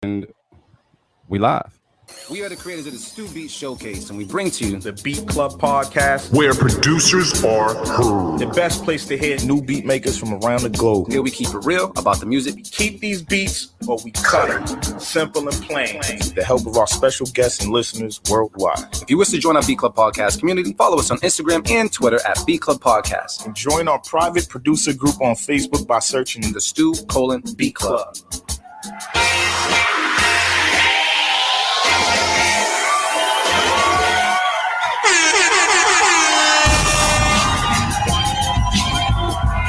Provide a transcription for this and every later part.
And we live. We are the creators of the Stu Beat Showcase, and we bring to you the Beat Club podcast, where producers are heard. The best place to hear new beat makers from around the globe. Here we keep it real about the music. We keep these beats or we cut it. Simple and plain. With the help of our special guests and listeners worldwide. If you wish to join our Beat Club Podcast community, follow us on Instagram and Twitter at Beat Club Podcast. And join our private producer group on Facebook by searching the Stu:"Beat Club.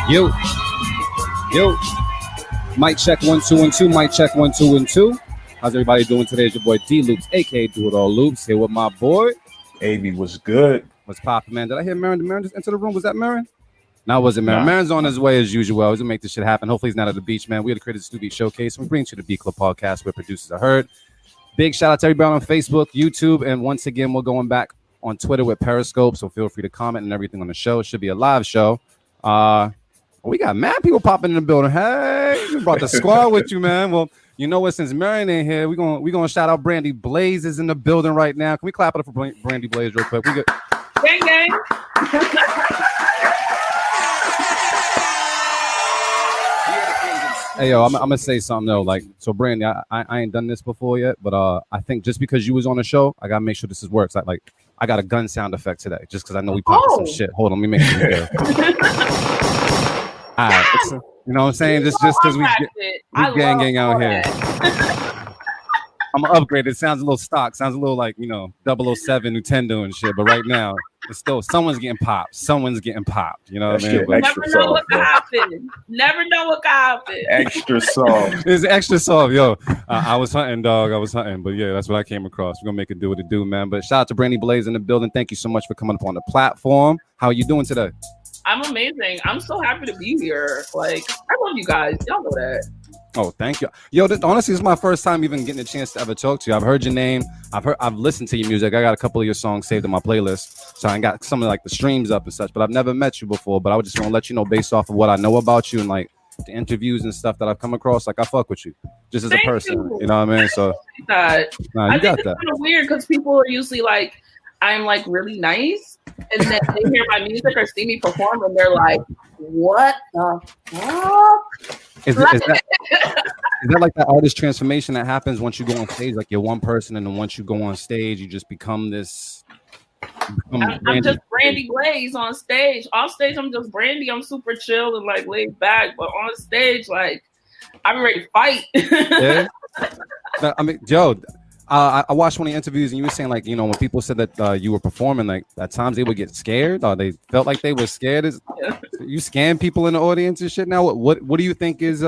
Yo. Mic check 1 2 1 2. Mic check 1 2 1 2. How's everybody doing today? It's your boy D Loops, aka Do It All Loops. Here with my boy. Avi was good. What's poppin', man? Did I hear Marin? Did Marin just enter the room? Was that Marin? No, it wasn't Marin. Marin's on his way as usual. He's gonna make this shit happen. Hopefully he's not at the beach, man. We had created the Stu Beat Showcase. We bring to the Beat Club podcast where producers are heard. Big shout out to everybody on Facebook, YouTube, and once again, we're going back on Twitter with Periscope. So feel free to comment and everything on the show. It should be a live show. We got mad people popping in the building. Hey, you brought the squad with you, man. Well, you know what? Since Marion ain't here, we're gonna shout out Brandie Blaze is in the building right now. Can we clap it up for Brandie Blaze real quick? We good. Gang, gang. Hey, yo, I'm gonna say something though. Like, so Brandie, I ain't done this before yet, but I think just because you was on the show, I gotta make sure this works. Like I got a gun sound effect today, just because I know we popping some shit. Hold on, let me make sure. All right, you know what I'm saying? Just because we gang out here. I'm gonna upgrade. It sounds a little stock. Sounds a little like 007 Nintendo and shit. But right now, it's still someone's getting popped. Someone's getting popped. You know what I mean? Never know what could happen. Never know what could happen. Extra soft. It's extra soft, yo. I was hunting, dog. I was hunting, but yeah, that's what I came across. We're gonna make it do what it do, man. But shout out to Brandie Blaze in the building. Thank you so much for coming up on the platform. How are you doing today? I'm amazing. I'm so happy to be here. Like, I love you guys. Y'all know that. Oh, thank you. Yo, honestly, this is my first time even getting a chance to ever talk to you. I've heard your name. I've listened to your music. I got a couple of your songs saved in my playlist. So I got some of like the streams up and such, but I've never met you before. But I would just want to let you know based off of what I know about you and like the interviews and stuff that I've come across, like I fuck with you just as a person. You know what I mean? So I think it's kind of weird because people are usually like, I'm like really nice, and then they hear my music or see me perform, and they're like, "What the fuck?" Is that like that artist transformation that happens once you go on stage? Like you're one person, and then once you go on stage, you just become this. I'm just Brandie Blaze on stage. Off stage, I'm just Brandie. I'm super chill and like laid back, but on stage, like I'm ready to fight. Yeah. I mean, Joe. I watched one of the interviews and you were saying like, when people said that you were performing, like at times they would get scared or they felt like they were scared. You scam people in the audience and shit now. What do you think is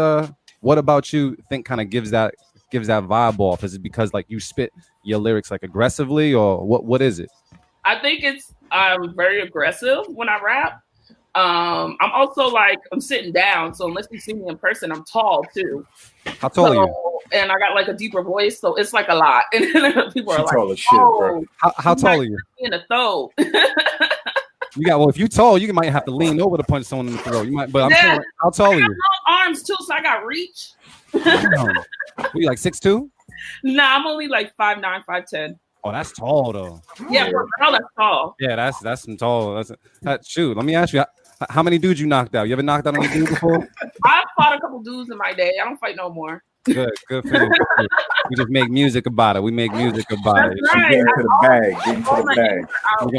what about you think kind of gives that vibe off? Is it because like you spit your lyrics like aggressively or what is it? I think it's very aggressive when I rap. I'm also like I'm sitting down, so unless you see me in person, I'm tall too. How tall are you? And I got like a deeper voice, so it's like a lot. And then people are like, tall as shit, bro. How tall are you? In the throat. If you tall, you might have to lean over to punch someone in the throat. You might, but I'm saying, like, how tall are you? I got long arms too, so I got reach. What, you like 6'2"? Nah, I'm only like 5'9", 5'10". Oh, that's tall though. Yeah, for a girl, that's tall. Yeah, that's some tall. Shoot, let me ask you, how many dudes you knocked out? You ever knocked out any dude before? I fought a couple dudes in my day. I don't fight no more. Good for you. We just make music about it. We make music about it. Right. Get into the bag. So I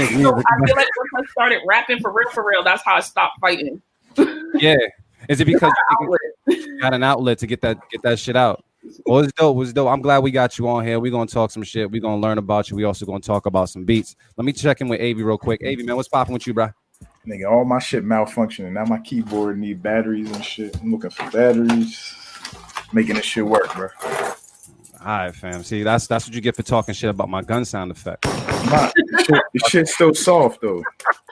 feel like once I started rapping for real, that's how I stopped fighting. Yeah. Is it because you got an outlet to get that shit out? Well, it's dope. I'm glad we got you on here. We're gonna talk some shit. We're gonna learn about you. We also gonna talk about some beats. Let me check in with Avi real quick. Avi, man, what's popping with you, bro? Nigga, all my shit malfunctioning. Now my keyboard need batteries and shit. I'm looking for batteries. Making this shit work, bro. All right, fam. See, that's what you get for talking shit about my gun sound effect. The shit's still soft though.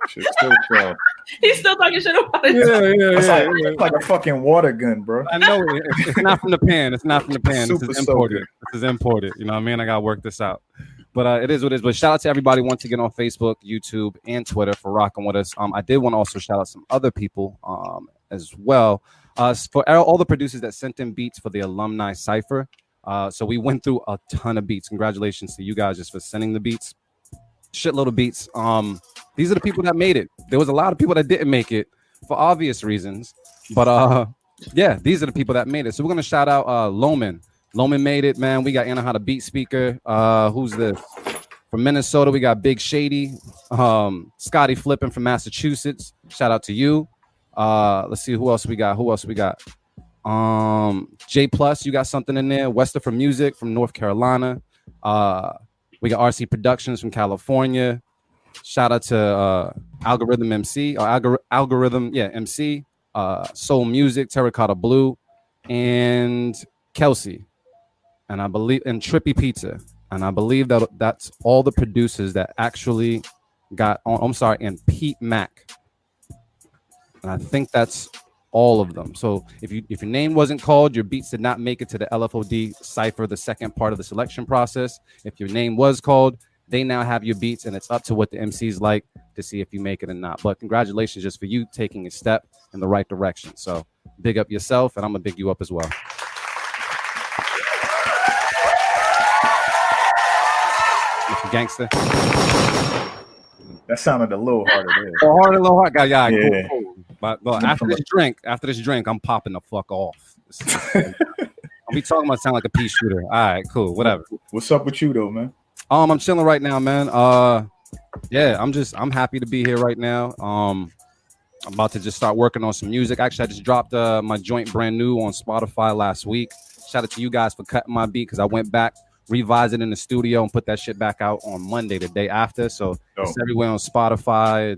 Shit's still soft. He's still talking shit about it. Yeah. It's like a fucking water gun, bro. I know it's not from the pan. It's not from the pan. This Super is imported. This is imported. You know what I mean? I gotta work this out. But it is what it is. But shout out to everybody once again on Facebook, YouTube, and Twitter for rocking with us. I did want to also shout out some other people as well. For all the producers that sent in beats for the alumni cipher. So we went through a ton of beats. Congratulations to you guys just for sending the beats. Shitload of beats. These are the people that made it. There was a lot of people that didn't make it for obvious reasons. But yeah, these are the people that made it. So we're gonna shout out Loman. Loman made it, man. We got Anna How to Beat Speaker. Who's this? From Minnesota, we got Big Shady. Scotty Flippin from Massachusetts. Shout out to you. Let's see who else we got. J Plus, you got something in there. Wester from Music from North Carolina. We got RC Productions from California. Shout out to Algorithm MC or Algorithm, MC. Soul Music, Terracotta Blue, and Kelsey, and I believe and Trippy Pizza, and I believe that's all the producers that actually got on. I'm sorry, and Pete Mack, and I think that's all of them. So if your name wasn't called, your beats did not make it to the LFOD cipher, the second part of the selection process. If your name was called, they now have your beats, and it's up to what the MCs like to see if you make it or not. But congratulations just for you taking a step in the right direction. So big up yourself, and I'm gonna big you up as well. Mr. Gangster. That sounded a little harder there. A little hard guy. Yeah. Cool. But after this drink, I'm popping the fuck off. I'll be talking about sound like a pea shooter. All right, cool, whatever. What's up with you though, man? I'm chilling right now, man. Yeah, I'm happy to be here right now. I'm about to just start working on some music. Actually, I just dropped my joint brand new on Spotify last week. Shout out to you guys for cutting my beat because I went back, revised it in the studio, and put that shit back out on Monday, the day after. So it's everywhere on Spotify.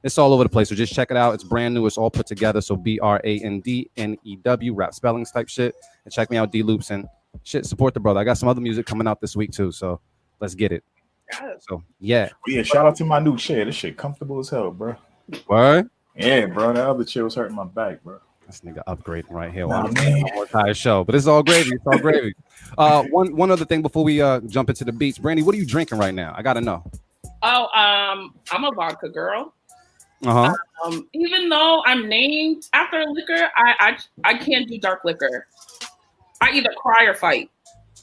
It's all over the place. So just check it out. It's brand new. It's all put together. So BRANDNEW, rap spellings type shit. And check me out, D Loops and shit. Support the brother. I got some other music coming out this week too. So let's get it. So yeah. Shout out to my new chair. This shit comfortable as hell, bro. What? Yeah, bro. That other chair was hurting my back, bro. This nigga upgrading right here on the entire show. But it's all gravy. It's all gravy. One other thing before we jump into the beats. Brandie, what are you drinking right now? I gotta know. Oh, I'm a vodka girl. Even though I'm named after a liquor, I can't do dark liquor. I either cry or fight.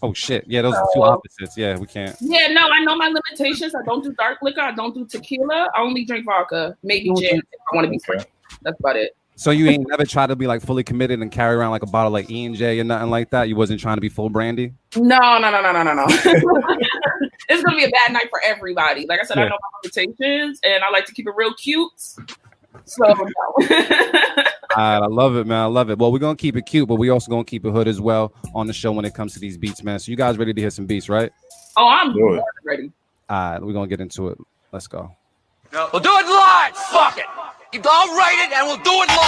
Oh shit! Yeah, those are two opposites. Yeah, we can't. Yeah, no, I know my limitations. I don't do dark liquor. I don't do tequila. I only drink vodka, maybe gin if I want to be free. That's about it. So you ain't never tried to be like fully committed and carry around like a bottle like E&J or nothing like that? You wasn't trying to be full Brandie? No. It's gonna be a bad night for everybody. Like I said, I know my limitations, and I like to keep it real cute. So no. I love it, man. I love it. Well, we're gonna keep it cute, but we also gonna keep it hood as well on the show when it comes to these beats, man. So you guys ready to hear some beats, right? Oh, I'm ready. All right, we're gonna get into it. Let's go. No, we'll do it live. Fuck it. I'll write it and we'll do it live.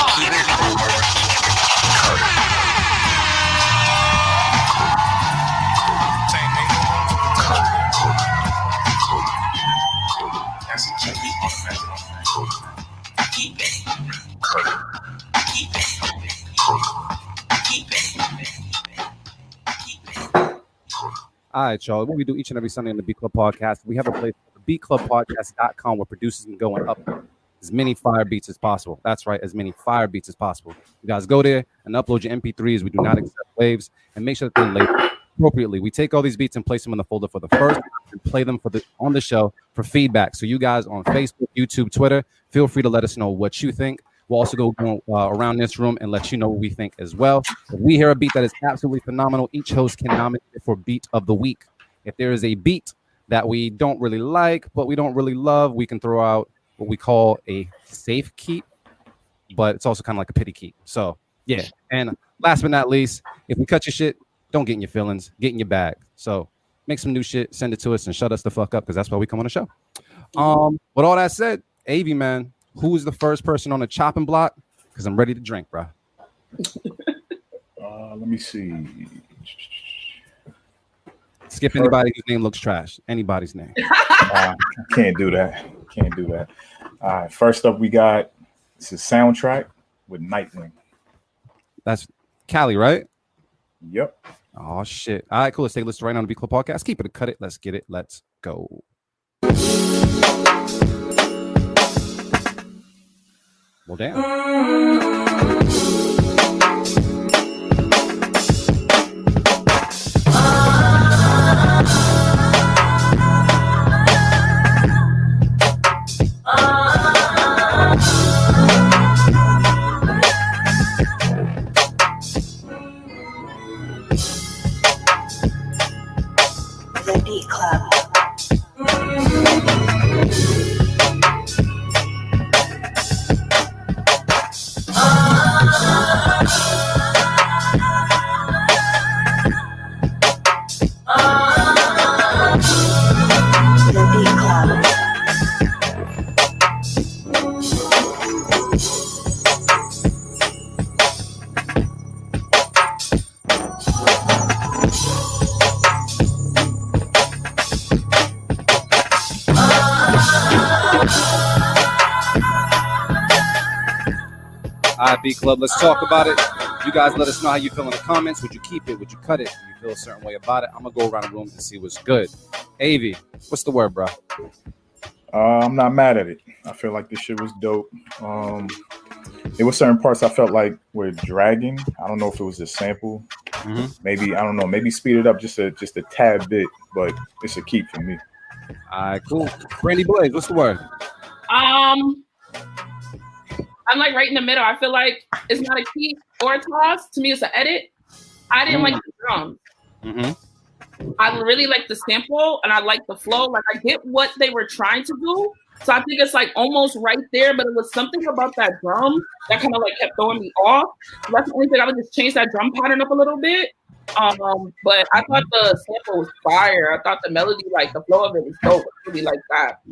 All right, y'all. What we do each and every Sunday on the Beat Club Podcast, we have a place called beatclubpodcast.com where producers can go and upload as many fire beats as possible. That's right, as many fire beats as possible. You guys go there and upload your MP3s. We do not accept waves, and make sure that they're labeled appropriately. We take all these beats and place them in the folder for the first and play them on the show for feedback. So you guys on Facebook, YouTube, Twitter, feel free to let us know what you think. We'll also go around this room and let you know what we think as well. If we hear a beat that is absolutely phenomenal, each host can nominate it for Beat of the Week. If there is a beat that we don't really like, but we don't really love, we can throw out what we call a safe keep, but it's also kind of like a pity keep. So, yeah. And last but not least, if we cut your shit, don't get in your feelings, get in your bag. So make some new shit, send it to us, and shut us the fuck up, because that's why we come on the show. With all that said, Avi, man, who is the first person on the chopping block? Because I'm ready to drink, bro. Let me see. Skip anybody whose name looks trash. Anybody's name. Can't do that. All right. First up, we got this is Soundtrack with Nightwing. That's Cali, right? Yep. Oh, shit. All right, cool. Let's take a listen right now on the Beat Club Podcast. Keep it, cut it. Let's get it. Let's go. Well, damn. The Beat Club. The Beat Club. All right, B Club, let's talk about it. You guys let us know how you feel in the comments. Would you keep it? Would you cut it? Do you feel a certain way about it? I'm going to go around the room and see what's good. Avi, what's the word, bro? I'm not mad at it. I feel like this shit was dope. There were certain parts I felt like were dragging. I don't know if it was a sample. Maybe, I don't know, maybe speed it up just a tad bit, but it's a keep for me. All right, cool. Brandie Blaze, what's the word? I'm like right in the middle. I feel like it's not a keep or a toss. To me, it's an edit. I didn't like the drums. I really like the sample and I like the flow. Like I get what they were trying to do. So I think it's like almost right there, but it was something about that drum that kind of like kept throwing me off. So that's the only thing. I would just change that drum pattern up a little bit. But I thought the sample was fire. I thought the melody, like the flow of it was dope. I really like that.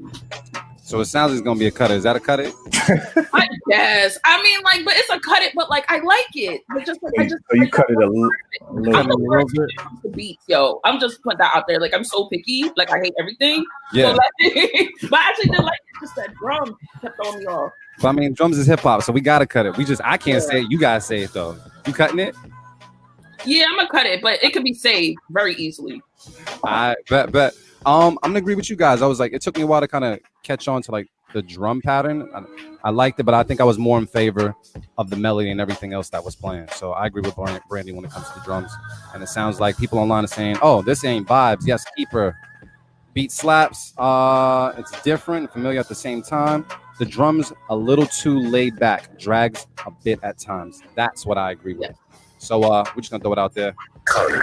So it sounds like it's going to be a cutter. Is that a cut it? I guess. I mean, like, but it's a cut it, but like I like it. But just like, So you cut it a little bit. The beats, yo. I'm just putting that out there. Like I'm so picky. Like I hate everything. Yeah. So, like, but I actually did like it. Just that drum kept throwing me off. So, I mean, drums is hip hop, so we got to cut it. I can't say it. You guys say it, though. You cutting it? Yeah, I'm going to cut it, but it could be saved very easily. I bet. I'm going to agree with you guys. I was like, it took me a while to kind of catch on to like the drum pattern. I liked it, but I think I was more in favor of the melody and everything else that was playing. So I agree with Brandie when it comes to the drums. And it sounds like people online are saying, oh, this ain't vibes. Yes, keeper. Beat slaps. It's different, familiar at the same time. The drums a little too laid back, drags a bit at times. That's what I agree with. So we're just gonna throw it out there. Cut it.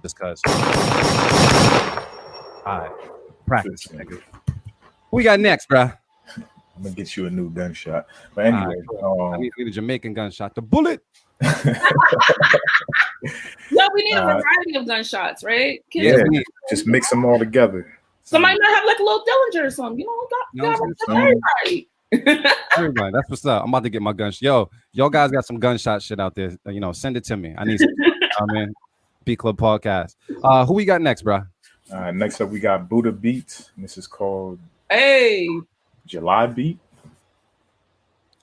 Just cause. All right, practice, nigga. Who we got next, bruh? I'm gonna get you a new gunshot. But anyway, I need a Jamaican gunshot. The bullet. No, we need a variety of gunshots, right? Yeah, just mix them all together. Somebody might have like a little Dillinger or something. You know, everybody. That's what's up. I'm about to get my gunshot. Y'all guys got some gunshot shit out there. You know, send it to me. I need some. I'm in B Club Podcast. Who we got next, bro? Next up, we got Buddha Beats. And this is called July Beat.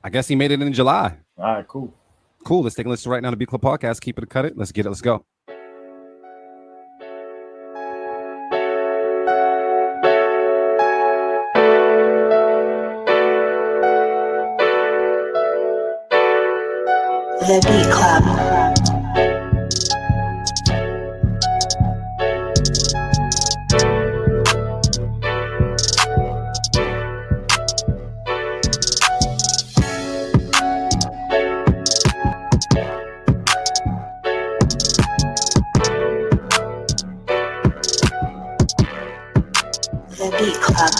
I guess he made it in July. All right, cool. Let's take a listen right now to B Club Podcast. Keep it or cut it. Let's get it. Let's go. The Beat Club. The Beat Club.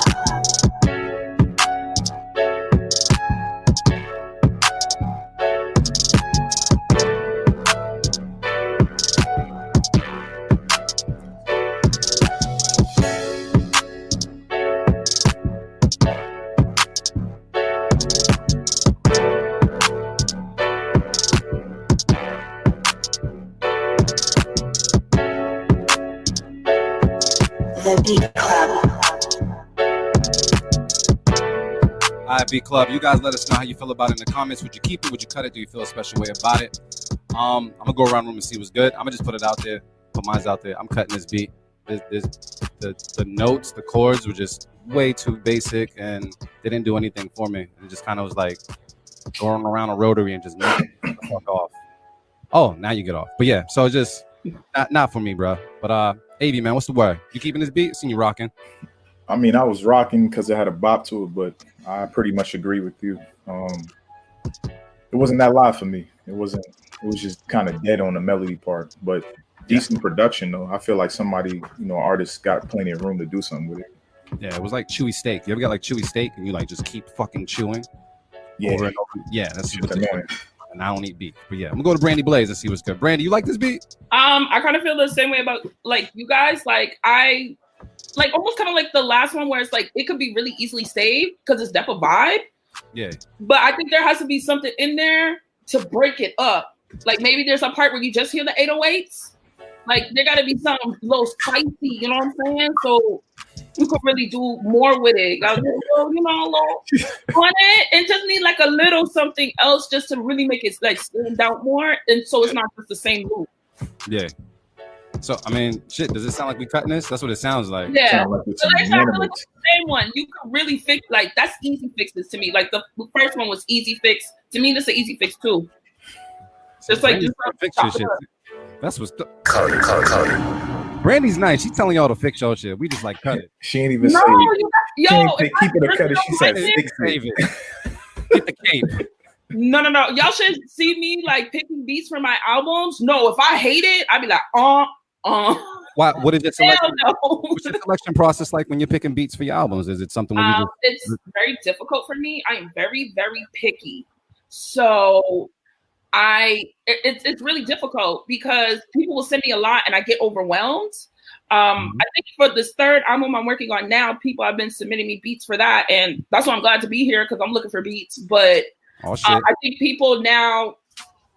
The Beat Club. All right, B Club. You guys let us know how you feel about it in the comments. Would you keep it? Would you cut it? Do you feel a special way about it? I'm gonna go around the room and see what's good. I'm gonna just put it out there. Put mine out there. I'm cutting this beat. The notes, the chords were just way too basic, and they didn't do anything for me. It just kind of was like going around a rotary and just moving the fuck off. Oh, now you get off. But yeah, so just not for me, bro. But AV, man, what's the word? You keeping this beat? Seen you rocking. I mean, I was rocking because it had a bop to it, but I pretty much agree with you. It wasn't that live for me. It wasn't It was just kind of dead on the melody part, but decent production though. I feel like somebody, artists got plenty of room to do something with it. Yeah, it was like chewy steak. You ever got like chewy steak and you like just keep fucking chewing? Yeah, over and over? Yeah, that's what annoying. And I don't eat beef, but yeah, I'm gonna go to Brandie Blaze and see what's good. Brandie, you like this beat? I kind of feel the same way about like you guys. Like I like almost kind of like the last one where it's like it could be really easily saved because it's def a vibe. Yeah. But I think there has to be something in there to break it up. Like maybe there's a part where you just hear the 808s. Like there got to be something a little spicy, you know what I'm saying? So you could really do more with it. Like, a little on it, and just need like a little something else just to really make it like stand out more, and so it's not just the same loop. Yeah. So I mean, shit. Does it sound like we cutting this? That's what it sounds like. Yeah. Like So that's not really the same one. You could really fix like that's easy fixes to me. Like the first one was easy fix. To me, this is an easy fix too. Just like fix your shit. That's what's cut it. Brandie's nice. She's telling y'all to fix your shit. We just like cut it. She ain't even No, say yo, she ain't say keep it or cut it. She said fix Save it. it. Get the cape. No. Y'all should see me like picking beats for my albums. No, if I hate it, I'd be like, Why? What is your selection? No. What's your selection process like when you're picking beats for your albums? Is it something where you It's very difficult for me. I am very, very picky. So it's really difficult because people will send me a lot and I get overwhelmed. I think for this third album I'm working on now, people have been submitting me beats for that, and that's why I'm glad to be here because I'm looking for beats. But I think people now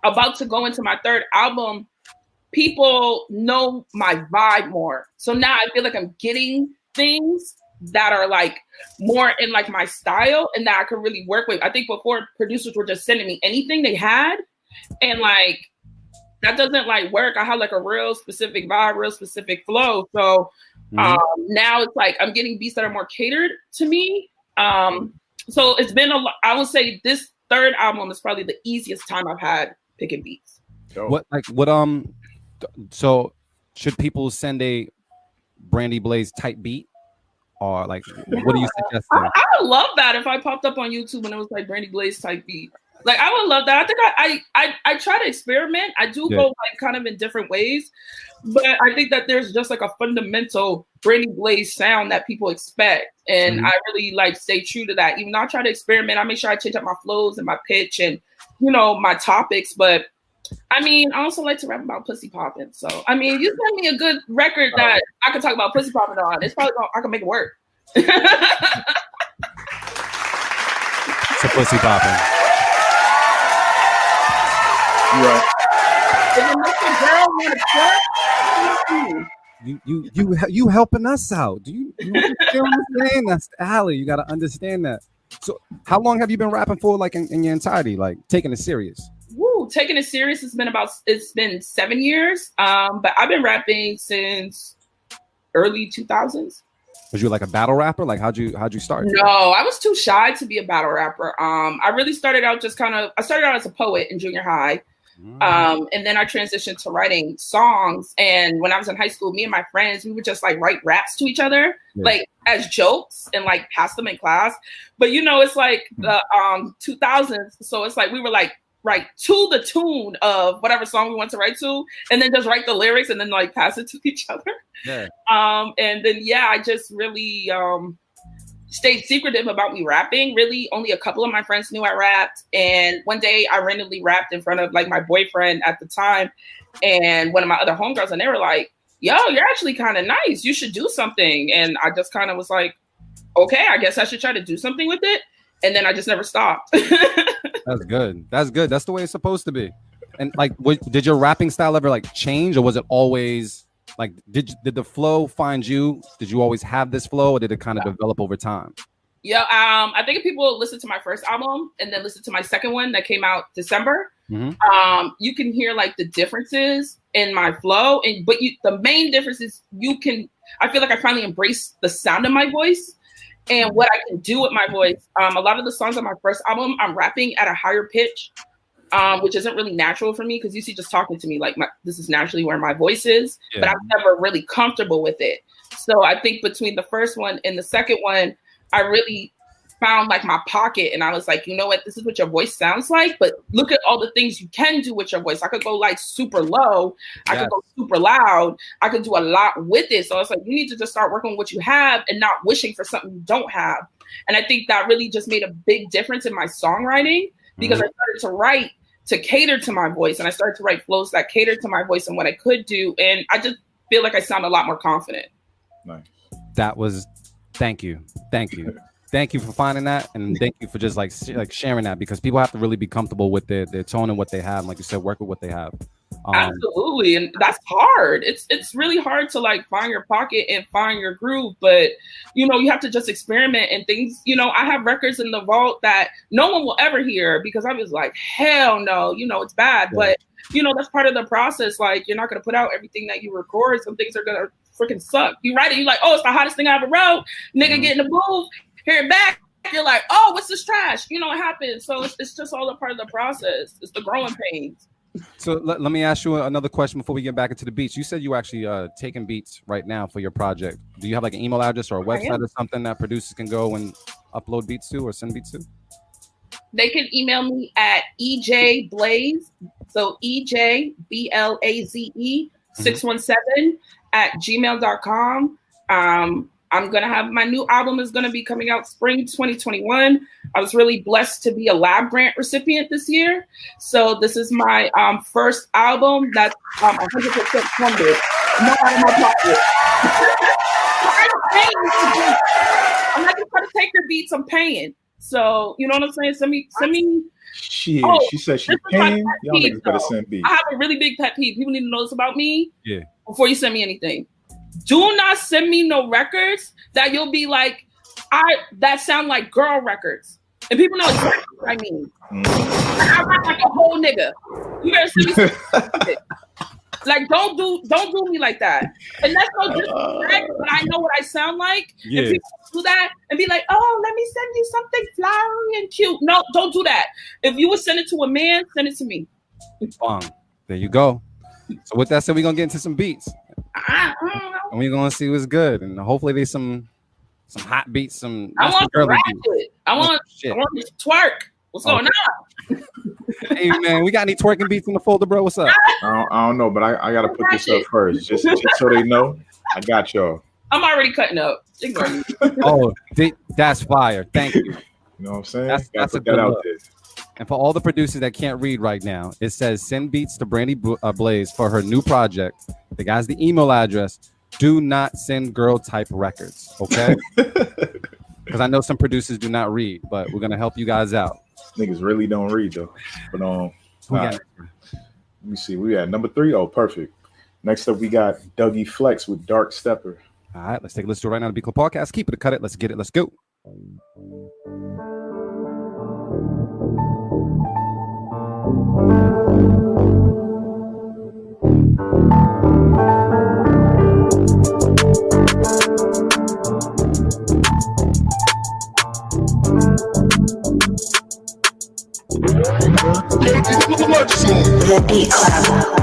about to go into my third album, people know my vibe more. So now I feel like I'm getting things that are like more in like my style and that I could really work with. I think before producers were just sending me anything they had, and like that doesn't like work. I have like a real specific vibe, real specific flow. So now it's like I'm getting beats that are more catered to me. So it's been I would say this third album is probably the easiest time I've had picking beats. So should people send a Brandie Blaze type beat? Or like, what do you suggest? I would love that if I popped up on YouTube and it was like Brandie Blaze type beat. Like I would love that. I think I try to experiment. I do go like kind of in different ways, but I think that there's just like a fundamental Brandie Blaze sound that people expect, and I really like stay true to that. Even though I try to experiment, I make sure I change up my flows and my pitch and my topics. But I mean, I also like to rap about pussy popping. So I mean, you send me a good record that I can talk about pussy popping on. It's probably I can make it work. It's a pussy popping. Right. You helping us out. Do you understand? That's Allie. You got to understand that. So how long have you been rapping for, like in your entirety, like taking it serious? Taking it serious, it's been 7 years. But I've been rapping since early 2000s. Was you like a battle rapper? Like how'd you start? No, I was too shy to be a battle rapper. I really started out I started out as a poet in junior high. And then I transitioned to writing songs. And when I was in high school, me and my friends, we would just like write raps to each other, like as jokes and like pass them in class. But it's like the 2000s. So it's like we were like write to the tune of whatever song we want to write to, and then just write the lyrics and then like pass it to each other. Yeah. And then I just really stayed secretive about me rapping. Really, only a couple of my friends knew I rapped. And one day I randomly rapped in front of like my boyfriend at the time and one of my other homegirls, and they were like, yo, you're actually kind of nice. You should do something. And I just kind of was like, okay, I guess I should try to do something with it. And then I just never stopped. That's good. That's good. That's the way it's supposed to be. And like, did your rapping style ever like change, or was it always like, did the flow find you? Did you always have this flow, or did it kind of develop over time? Yeah, I think if people listen to my first album and then listen to my second one that came out December, you can hear like the differences in my flow. But the main difference is I feel like I finally embraced the sound of my voice and what I can do with my voice. A lot of the songs on my first album, I'm rapping at a higher pitch, which isn't really natural for me because you see just talking to me like this is naturally where my voice is, but I'm never really comfortable with it. So I think between the first one and the second one, I really found like my pocket, and I was like, you know what, this is what your voice sounds like, but look at all the things you can do with your voice. I could go like super low, I could go super loud, I could do a lot with it. So it's like, you need to just start working with what you have and not wishing for something you don't have. And I think that really just made a big difference in my songwriting, because I started to write to cater to my voice, and I started to write flows that catered to my voice and what I could do. And I just feel like I sound a lot more confident. Nice. That was, thank you. Thank you for finding that, and thank you for just like sharing that, because people have to really be comfortable with their tone and what they have. And like you said, work with what they have. Absolutely, and that's hard. It's really hard to like find your pocket and find your groove, but you know, you have to just experiment and things. You know, I have records in the vault that no one will ever hear because I was like, hell no, you know, it's bad. Yeah. But you know, that's part of the process. Like, you're not gonna put out everything that you record. Some things are gonna freaking suck. You write it, you're like, oh, it's the hottest thing I ever wrote. Nigga, get in the booth, hear it back. You're like, oh, what's this trash? You know, it happens. So it's just all a part of the process. It's the growing pains. So let me ask you another question before we get back into the beats. You said you actually taking beats right now for your project. Do you have like an email address or a website or something that producers can go and upload beats to or send beats to? They can email me at EJ Blaze, so EJBLAZE 617 at gmail.com. I'm going to have my new album is going to be coming out spring 2021. I was really blessed to be a lab grant recipient this year. So this is my first album that's 100% funded. Not out of my pocket. I'm not just going to take your beats, I'm paying. So, you know what I'm saying? Send me. Shit, she said she's paying. Y'all niggas better send beats. I have a really big pet peeve. People need to know this about me. Yeah. Before you send me anything. Do not send me no records that you'll be like, that sound like girl records. And people know exactly what I mean. I rap like a whole nigga. You better send me something. Like, don't do me like that. And that's no disrespect, but I know what I sound like. Yeah. And people do that and be like, oh, let me send you something flowery and cute. No, don't do that. If you would send it to a man, send it to me. There you go. So with that said, we're gonna get into some beats. And we're gonna see what's good, and hopefully there's some hot beats. I want to rap it. I want to twerk. What's going on? Hey man, we got any twerking beats in the folder, bro? What's up? I don't know, but I gotta put this up first, just so they know. I got y'all. I'm already cutting up. Ignore me. Oh, that's fire. Thank you. You know what I'm saying? That's a good out there. And for all the producers that can't read right now, it says send beats to Brandie Blaze for her new project. The guy's the email address. Do not send girl type records, okay? Because I know some producers do not read, but we're gonna help you guys out. Niggas really don't read though. But right. Let me see. We got number 3. Oh, perfect. Next up, we got Dougie Flex with Dark Stepper. All right, let's take a listen to it right now. The Beat Club Podcast. Keep it or cut it. Let's get it. Let's go. The Beat Club.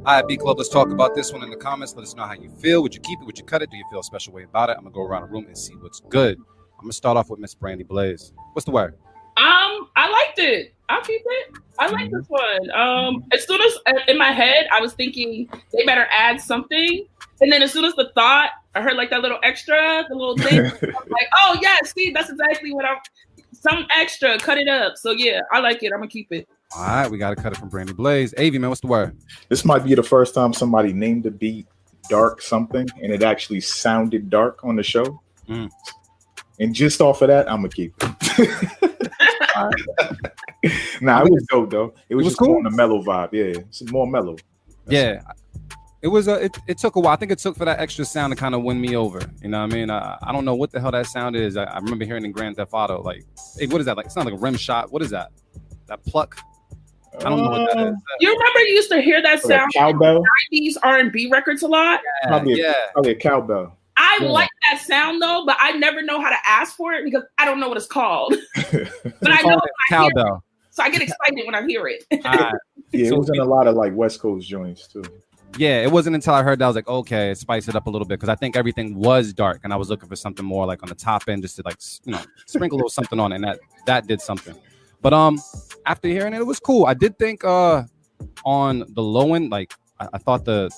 All right, Beat Club, let's talk about this one in the comments. Let us know how you feel. Would you keep it? Would you cut it? Do you feel a special way about it? I'm going to go around the room and see what's good. I'm going to start off with Miss Brandie Blaze. What's the word? I liked it. I'll keep it. I like this one. As soon as in my head, I was thinking they better add something. And then as soon as the thought, I heard like that little extra, the little thing. I was like, oh, yeah, see, that's exactly what some extra, cut it up. So, yeah, I like it. I'm going to keep it. All right, we got to cut it from Brandie Blaze. Avi, man, what's the word? This might be the first time somebody named the beat Dark something, and it actually sounded dark on the show. And just off of that, I'm going to keep it. All right. Nah, it was dope though. It was was just cool. more on the mellow vibe. Yeah, it's more mellow. Yeah. It was it took a while. I think it took for that extra sound to kind of win me over. You know what I mean? I don't know what the hell that sound is. I remember hearing in Grand Theft Auto, like, hey, what is that? Like, it sounds like a rim shot. What is that? That pluck? I don't know what that is. You remember you used to hear that sound cowbell? 90s R&B records a lot? Probably a cowbell. I like that sound though, but I never know how to ask for it because I don't know what it's called. But I know cowbell. So I get excited when I hear it. Yeah, it was in a lot of like West Coast joints too. Yeah, it wasn't until I heard that I was like, okay, spice it up a little bit, because I think everything was dark, and I was looking for something more like on the top end, just to like, you know, sprinkle a little something on it, and that did something. But after hearing it, it was cool. I did think on the low end, like I thought the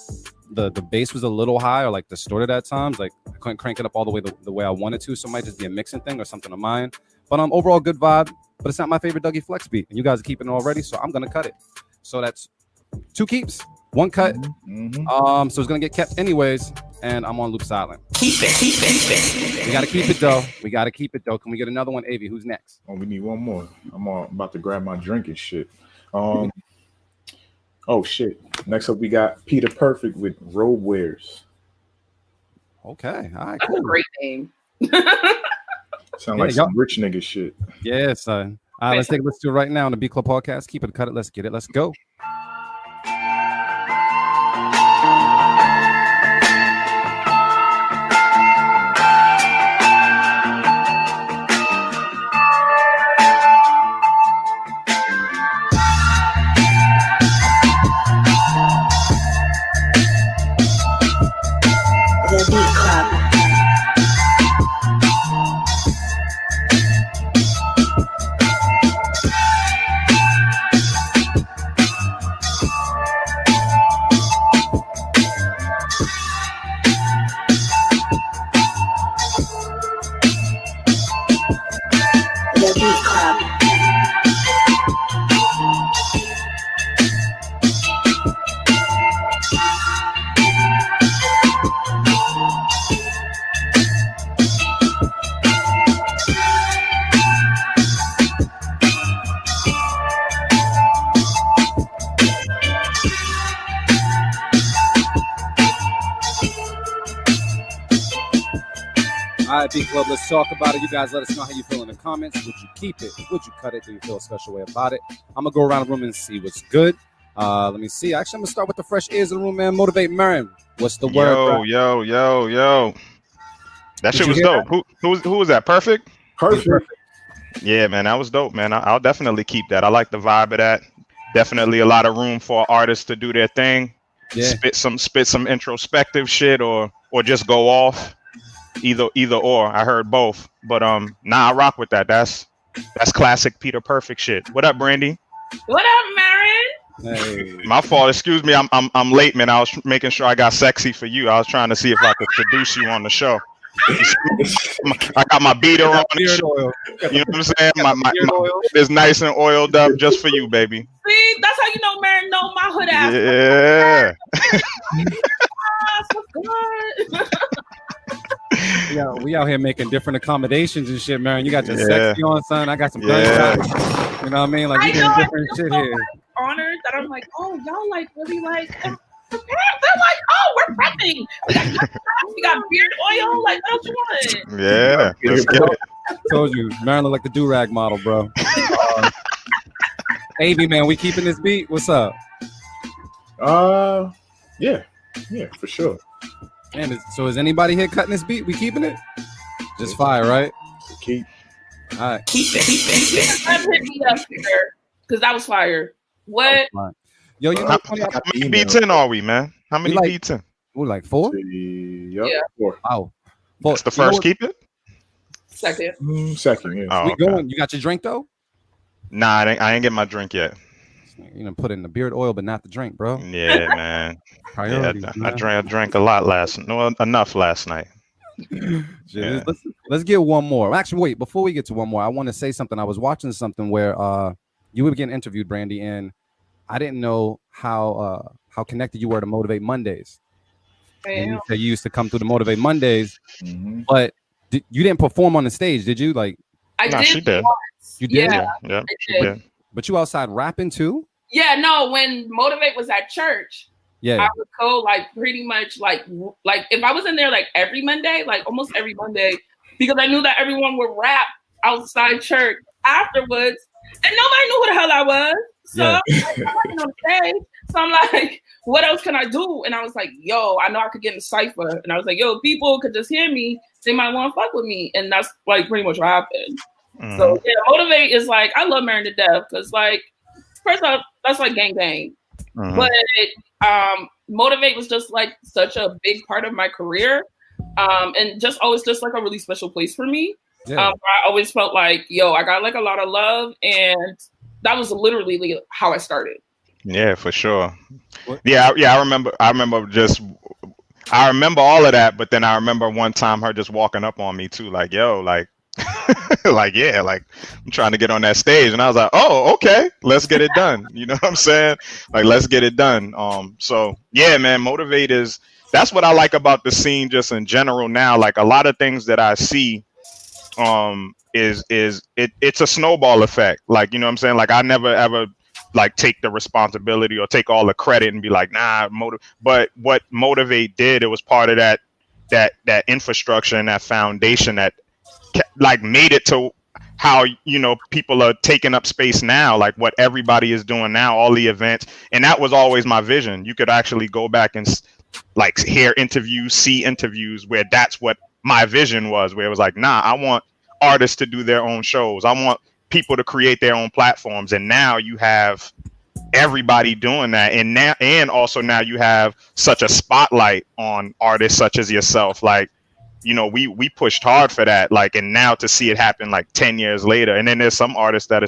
bass was a little high or like distorted at times. Like I couldn't crank it up all the way the way I wanted to, so it might just be a mixing thing or something of mine. But overall good vibe. But it's not my favorite Dougie Flex beat, and you guys are keeping it already, so I'm gonna cut it. So that's 2 keeps, 1 cut. So it's gonna get kept anyways, and I'm on Loop Silent. Keep it. We gotta keep it though. Can we get another one, Avi? Who's next? Oh, we need one more. I'm about to grab my drink and shit. Oh shit. Next up we got Peter Perfect with Robe Wears. Okay, all right, That's a great name. Sound like some rich nigga shit. Yeah, son. All right, let's do it right now on the B Club Podcast. Keep it, cut it, let's get it, let's go. The Beat Club. The Beat Club. All right, B Club, let's talk about it. You guys let us know how you feel in the comments. Would you keep it? Would you cut it? Do you feel a special way about it? I'm going to go around the room and see what's good. Let me see. Actually, I'm going to start with the fresh ears in the room, man. Motivate Marin. What's the word, bro? Yo. That shit was dope. Who was that? Perfect? Perfect. Yeah, man, that was dope, man. I'll definitely keep that. I like the vibe of that. Definitely a lot of room for artists to do their thing. Yeah. Spit some introspective shit or just go off. Either or. I heard both, but I rock with that. That's classic Peter Perfect shit. What up, Brandie? What up, Marin? Hey. My fault. Excuse me. I'm late, man. I was making sure I got sexy for you. I was trying to see if I could seduce you on the show. I got my beater on. Beard oil. You know what I'm saying? My is nice and oiled up just for you, baby. See, that's how you know Marin know my hood ass. Yeah. Good. Yeah, we out here making different accommodations and shit, man. You got your sexy on, son. I got some gunshots. You know what I mean? Like, we doing different shit so, here. like, honored that I'm like, oh, y'all like really like prepared. They're like, oh, we're prepping. We got beard oil. Like, what you want? Yeah. Told you, Marin look like the do-rag model, bro. AV, man, we keeping this beat? What's up? Yeah, for sure. Man, so is anybody here cutting this beat? We keeping it? Just fire, right? Keep. All right. Keep it. Hit me up here, because that was fire. What? Yo, you know, how many beats in are we, man? How many beats in? We're like 4? Yep. Yeah. 4. Wow. That's the first keep it? Second. Second, yeah. Oh, we going. You got your drink, though? Nah, I ain't get my drink yet. You know, put in the beard oil, but not the drink, bro. Yeah, man. Priorities, I drank a lot enough last night. Yeah. Let's get one more. Actually, wait, before we get to one more, I want to say something. I was watching something where you were getting interviewed, Brandie, and I didn't know how connected you were to Motivate Mondays. And you said you used to come through the Motivate Mondays, but you didn't perform on the stage, did you? Like, I did. She did. You did? Yeah. She did. But you outside rapping too? Yeah, no, when Motivate was at church, I would go like pretty much like if I was in there like every Monday, like almost every Monday, because I knew that everyone would rap outside church afterwards, and nobody knew who the hell I was. So I'm on the stage. So I'm like, what else can I do? And I was like, yo, I know I could get in a cypher. And I was like, yo, people could just hear me, they might want to fuck with me. And that's like pretty much what happened. Mm-hmm. So yeah, Motivate is like, I love Marin to death because like, first off, that's like gang bang. Mm-hmm. But Motivate was just like such a big part of my career. And just always just like a really special place for me. Yeah. I always felt like, yo, I got like a lot of love, and that was literally how I started. Yeah, for sure. Yeah. I remember all of that, but then I remember one time her just walking up on me too, like, yo, like, like, yeah, like I'm trying to get on that stage, and I was like, oh, okay, let's get it done. You know what I'm saying? Like, let's get it done. So yeah, man, Motivate that's what I like about the scene just in general now. Like a lot of things that I see, it's a snowball effect. Like, you know what I'm saying? Like I never ever like take the responsibility or take all the credit and be like, nah, but what Motivate did, it was part of that infrastructure and that foundation that like made it to how, you know, people are taking up space now, like what everybody is doing now, all the events. And that was always my vision. You could actually go back and like hear interviews, see interviews where that's what my vision was, where it was like, nah, I want artists to do their own shows. I want people to create their own platforms. And now you have everybody doing that. And also now you have such a spotlight on artists such as yourself. Like, you know, we pushed hard for that. Like, and now to see it happen like 10 years later. And then there's some artists that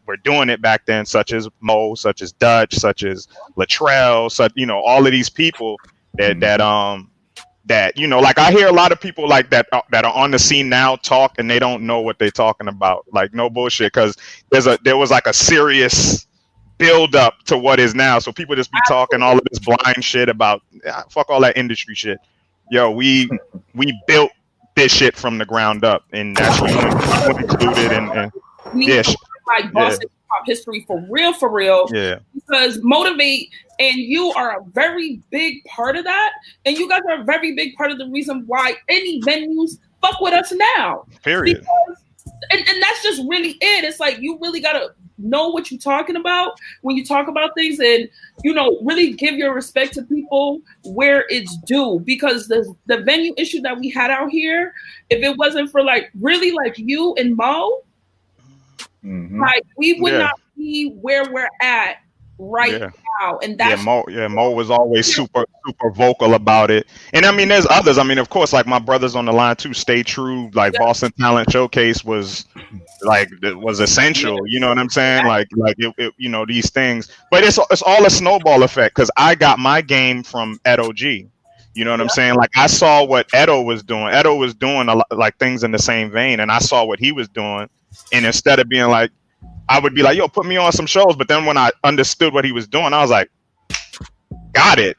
were doing it back then, such as Mo, such as Dutch, such as Latrell, such, you know, all of these people that, you know, like I hear a lot of people like that are on the scene now talk and they don't know what they're talking about. Like, no bullshit, because there was like a serious build up to what is now. So people just be talking all of this blind shit about fuck all that industry shit. Yo, we built this shit from the ground up, and that's included and yeah. Like Boston hip-hop history for real. Yeah. Because Motivate and you are a very big part of that. And you guys are a very big part of the reason why any venues fuck with us now. Period. Because, and that's just really it. It's like you really gotta know what you're talking about when you talk about things, and you know, really give your respect to people where it's due. Because the venue issue that we had out here, if it wasn't for like really like you and Mo, like we would not be where we're at right now. And that's Mo was always super vocal about it. And I mean, there's others. I mean, of course, like my brothers on the line too, Stay True, like Boston Talent Showcase was essential. You know what I'm saying? Like it, you know, these things. But it's all a snowball effect, because I got my game from Edo G. You know what I'm saying? Like I saw what Edo was doing. Edo was doing a lot, like things in the same vein, and I saw what he was doing. And instead of being like, I would be like, yo, put me on some shows. But then when I understood what he was doing, I was like, got it.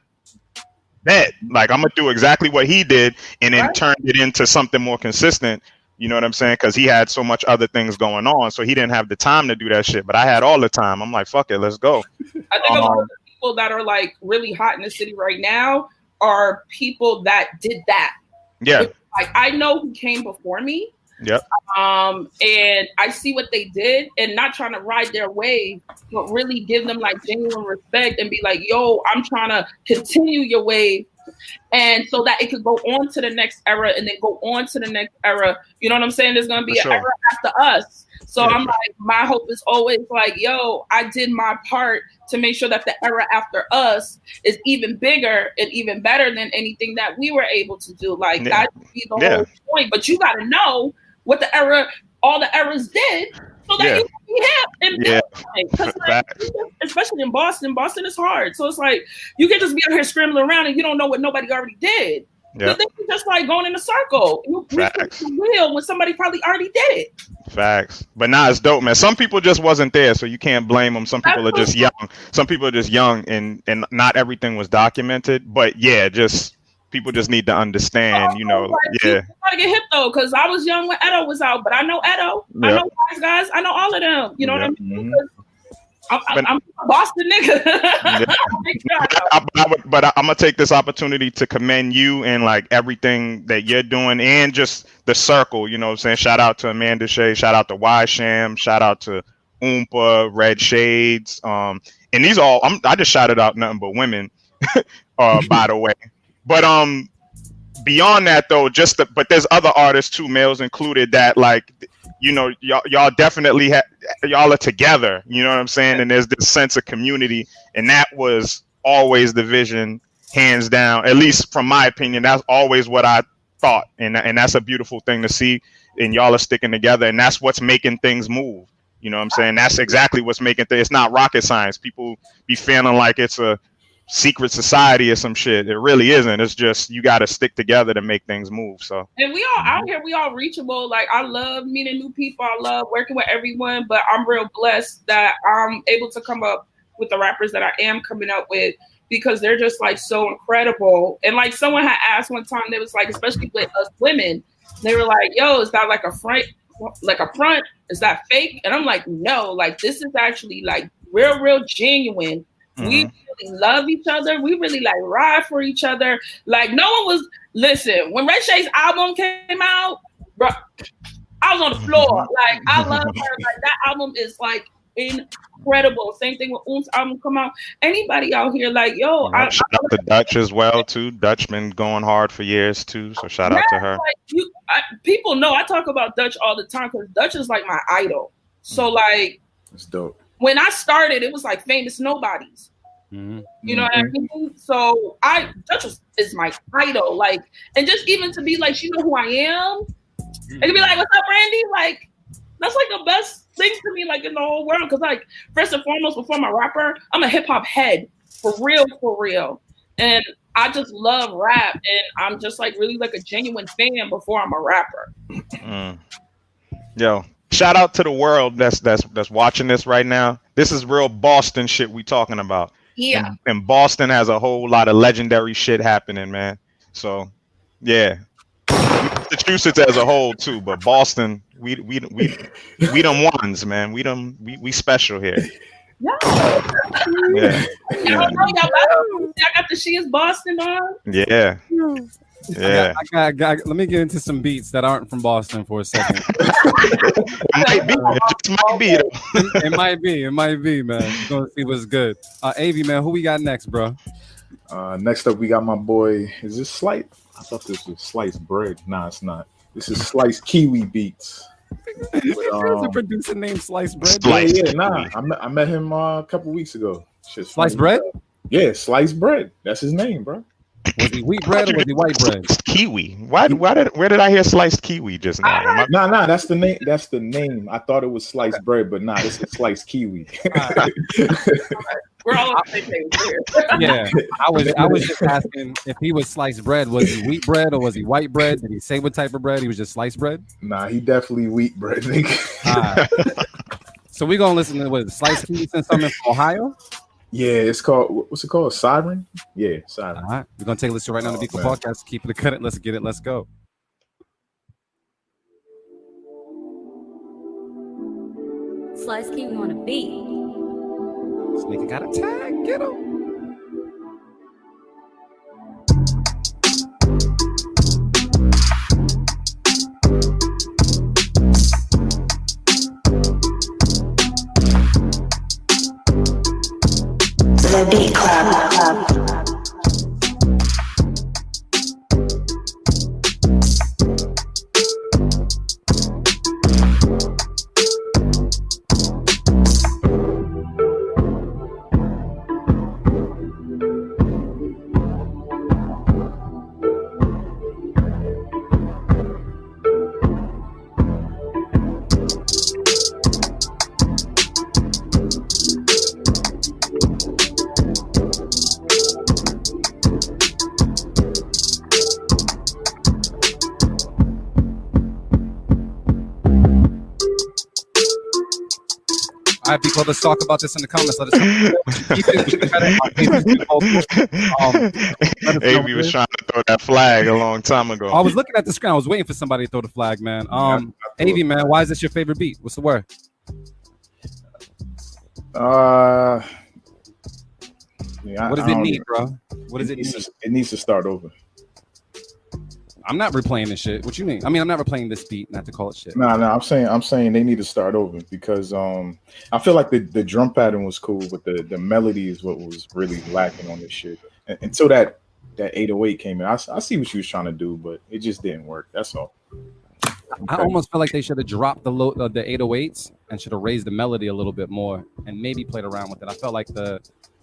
Bet. Like, I'm going to do exactly what he did, and then turn it into something more consistent. You know what I'm saying? Because he had so much other things going on. So he didn't have the time to do that shit. But I had all the time. I'm like, fuck it, let's go. I think a lot of the people that are like really hot in the city right now are people that did that. Yeah. Like, I know who came before me. Yep. And I see what they did, and not trying to ride their wave, but really give them like genuine respect and be like, yo, I'm trying to continue your wave. And so that it could go on to the next era and then go on to the next era. You know what I'm saying? There's going to be an era after us. So I'm like, my hope is always like, yo, I did my part to make sure that the era after us is even bigger and even better than anything that we were able to do. Like that would be the whole point. But you got to know what the era, all the eras did, so that you can be happy. Because like, especially in Boston is hard. So it's like you can just be out here scrambling around and you don't know what nobody already did. Because then you're just like going in a circle. You wheel when somebody probably already did it. Facts. But nah, it's dope, man. Some people just wasn't there, so you can't blame them. Some people are just young. Some people are just young, and not everything was documented. But yeah, just People just need to understand, you know. Like, Yeah. Gotta get hip though, because I was young when Edo was out, but I know Edo. Yeah. I know Wise Guys. I know all of them. You know what I mean? Because I'm a Boston nigga. But I'm gonna take this opportunity to commend you and like everything that you're doing and just the circle. You know what I'm saying? Shout out to Amanda Shea. Shout out to Y Sham. Shout out to Oompa, Red Shades. And these all I just shouted out nothing but women. By the way, but beyond that though, but there's other artists too, males included, that like, you know, y'all definitely y'all are together, you know what I'm saying? And there's this sense of community, and that was always the vision, hands down, at least from my opinion. That's always what I thought, and that's a beautiful thing to see, and y'all are sticking together, and that's what's making things move. You know what I'm saying? That's exactly what's making things. It's not rocket science. People be feeling like it's a secret society or some shit. It really isn't. It's just you got to stick together to make things move. So, and we all out here, we all reachable. Like, I love meeting new people. I love working with everyone, but I'm real blessed that I'm able to come up with the rappers that I am coming up with, because they're just like so incredible. And like someone had asked one time, they was like, especially with us women, they were like, yo, is that like a front? Is that fake? And I'm like, no, like this is actually like real genuine. Mm-hmm. We really love each other. We really like ride for each other. Like no one was, listen, when Red Shay's album came out, bro, I was on the floor. Like I love her. Like that album is like incredible. Same thing with Oom's album come out. Anybody out here like, yo, shout out to Dutch as well too. Dutch been going hard for years too. So shout out to her. Like people know I talk about Dutch all the time because Dutch is like my idol. So like, it's dope. When I started, it was like Famous Nobodies. Mm-hmm. You know what I mean? So Dutch is my idol. Like, and just even to be like, you know who I am? And to be like, what's up, Brandie? Like, that's like the best thing to me, like in the whole world. Cause like, first and foremost, before I'm a rapper, I'm a hip hop head for real. And I just love rap. And I'm just like really like a genuine fan before I'm a rapper. Yo. Shout out to the world that's watching this right now. This is real Boston shit we talking about. Yeah. And Boston has a whole lot of legendary shit happening, man. So, yeah. Massachusetts as a whole too, but Boston, we them ones, man. We special here. Yeah. Y'all got the She Is Boston on? Yeah. Yeah, I got. Let me get into some beats that aren't from Boston for a second. It might be, man. We're gonna see what's good. AV, man, who we got next, bro? Next up, we got my boy. Is this Slice? I thought this was Sliced Bread. Nah, it's not. This is Sliced Kiwi Beats. There's a producer named Sliced Bread. I met him a couple weeks ago. Sliced Bread? Yeah, Sliced Bread. That's his name, bro. Was he wheat bread or was he white bread? Kiwi. Where did I hear sliced kiwi just now? Nah, that's the name. That's the name. I thought it was sliced bread, but nah, this is sliced kiwi. We're all on the same page here. Yeah, I was just asking if he was sliced bread. Was he wheat bread or was he white bread? Did he say what type of bread? He was just sliced bread. Nah, he definitely wheat bread, nigga. So we gonna listen to what sliced kiwi and something from Ohio. Yeah, it's called, what's it called? Siren? Yeah, Siren. All right. We're going to take a listen right now to the Beacon Podcast. Keep it cut it. Let's get it. Let's go. Slice Kiwi on a beat. This nigga got a tag. Get him. The Beat Club. right, people, let's talk about this in the comments. Let us know. Avery was trying to throw that flag a long time ago. I was looking at the screen. I was waiting for somebody to throw the flag, man. Avy, man, why is this your favorite beat? What's the word? What does it need, bro? What does it need? It needs to start over. I'm not replaying this shit. What you mean? I mean, I'm not replaying this beat, not to call it shit. No, I'm saying they need to start over because I feel like the drum pattern was cool, but the melody is what was really lacking on this shit. And until that 808 came in, I see what she was trying to do, but it just didn't work. That's all. I almost feel like they should have dropped the 808s and should have raised the melody a little bit more and maybe played around with it. I felt like the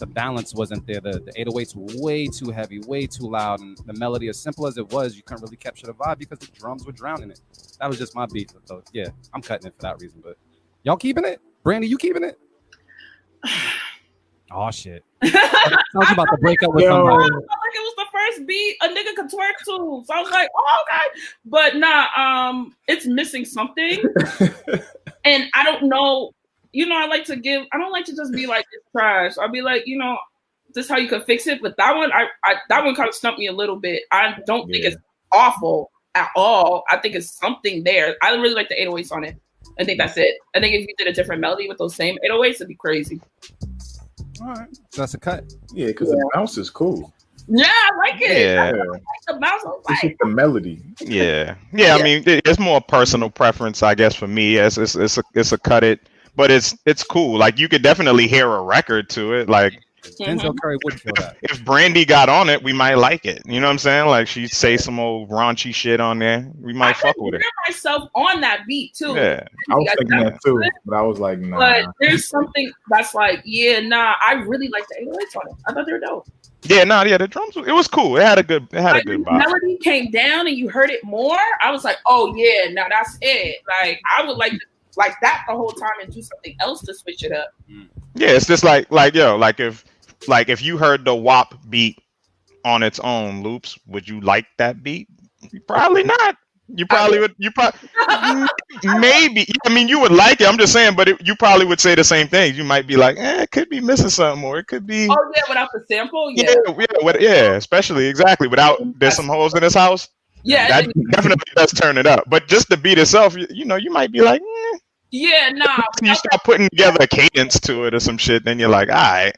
balance wasn't there. The 808s were way too heavy, way too loud, and the melody, as simple as it was, you couldn't really capture the vibe because the drums were drowning it. That was just my beat. So yeah, I'm cutting it for that reason. But y'all keeping it? Brandie, you keeping it? Oh shit! Sounds about to break up with somebody. I felt like it was the first beat a nigga could twerk to, so I was like, oh okay, but nah, it's missing something, and I don't know. You know, I don't like to just be like, it's trash. I'll be like, you know, this is how you can fix it. But that one, that one kind of stumped me a little bit. I don't think it's awful at all. I think it's something there. I really like the 808s on it. I think that's it. I think if you did a different melody with those same 808s, it'd be crazy. All right, so that's a cut. Yeah, because the bounce is cool. Yeah, I like it. Yeah. I like the bounce. It's just the melody. Yeah. I mean, it's more personal preference, I guess, for me. It's a cut it. But it's cool. Like you could definitely hear a record to it. Like Denzel Curry would feel that. If Brandie got on it, we might like it. You know what I'm saying? Like she'd say some old raunchy shit on there. We might fuck with it. I myself on that beat too. Yeah, I was thinking that too, but I was like, nah. But there's something that's like, yeah, nah. I really like the 808s on it. I thought they were dope. Yeah, the drums. It was cool. It had a good vibe. Melody came down and you heard it more. I was like, oh yeah, now that's it. Like I would like that the whole time and do something else to switch it up. Yeah, it's just like if you heard the WAP beat on its own loops, would you like that beat? Probably not. You probably would. You probably maybe. I mean, you would like it. I'm just saying, but you probably would say the same thing. You might be like, it could be missing something, or it could be. Oh yeah, without the sample. Yeah. Yeah, especially exactly without. There's some holes in this house. Yeah, that definitely does turn it up. But just the beat itself, you know, you might be like, yeah, nah. You start putting together a cadence to it or some shit, then you're like, all right.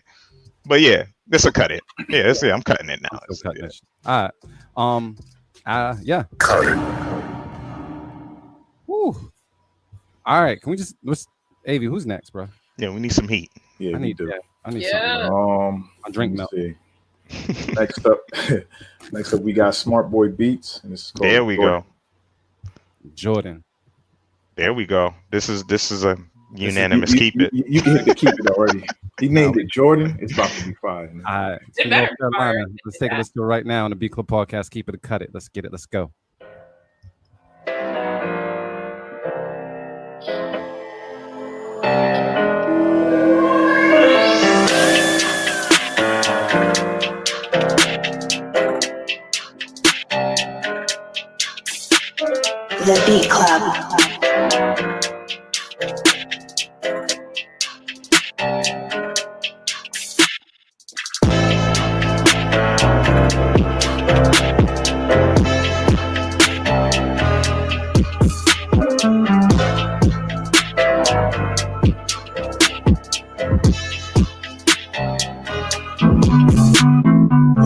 But yeah, this will cut it. Yeah, I'm cutting it now. All right. Yeah. Cut it. Woo. All right. Can we just Avy, who's next, bro? Yeah, we need some heat. Yeah, I need something. I drink milk. Next up, we got Smart Boy Beats, and this is called There we go. Jordan. There we go. This is a unanimous keep it. You can hit the keep it already. He named it Jordan. It's about to be fine. All right. Let's take a listen to it right now on the B Club Podcast. Keep it or cut it. Let's get it. Let's go. The Beat Club.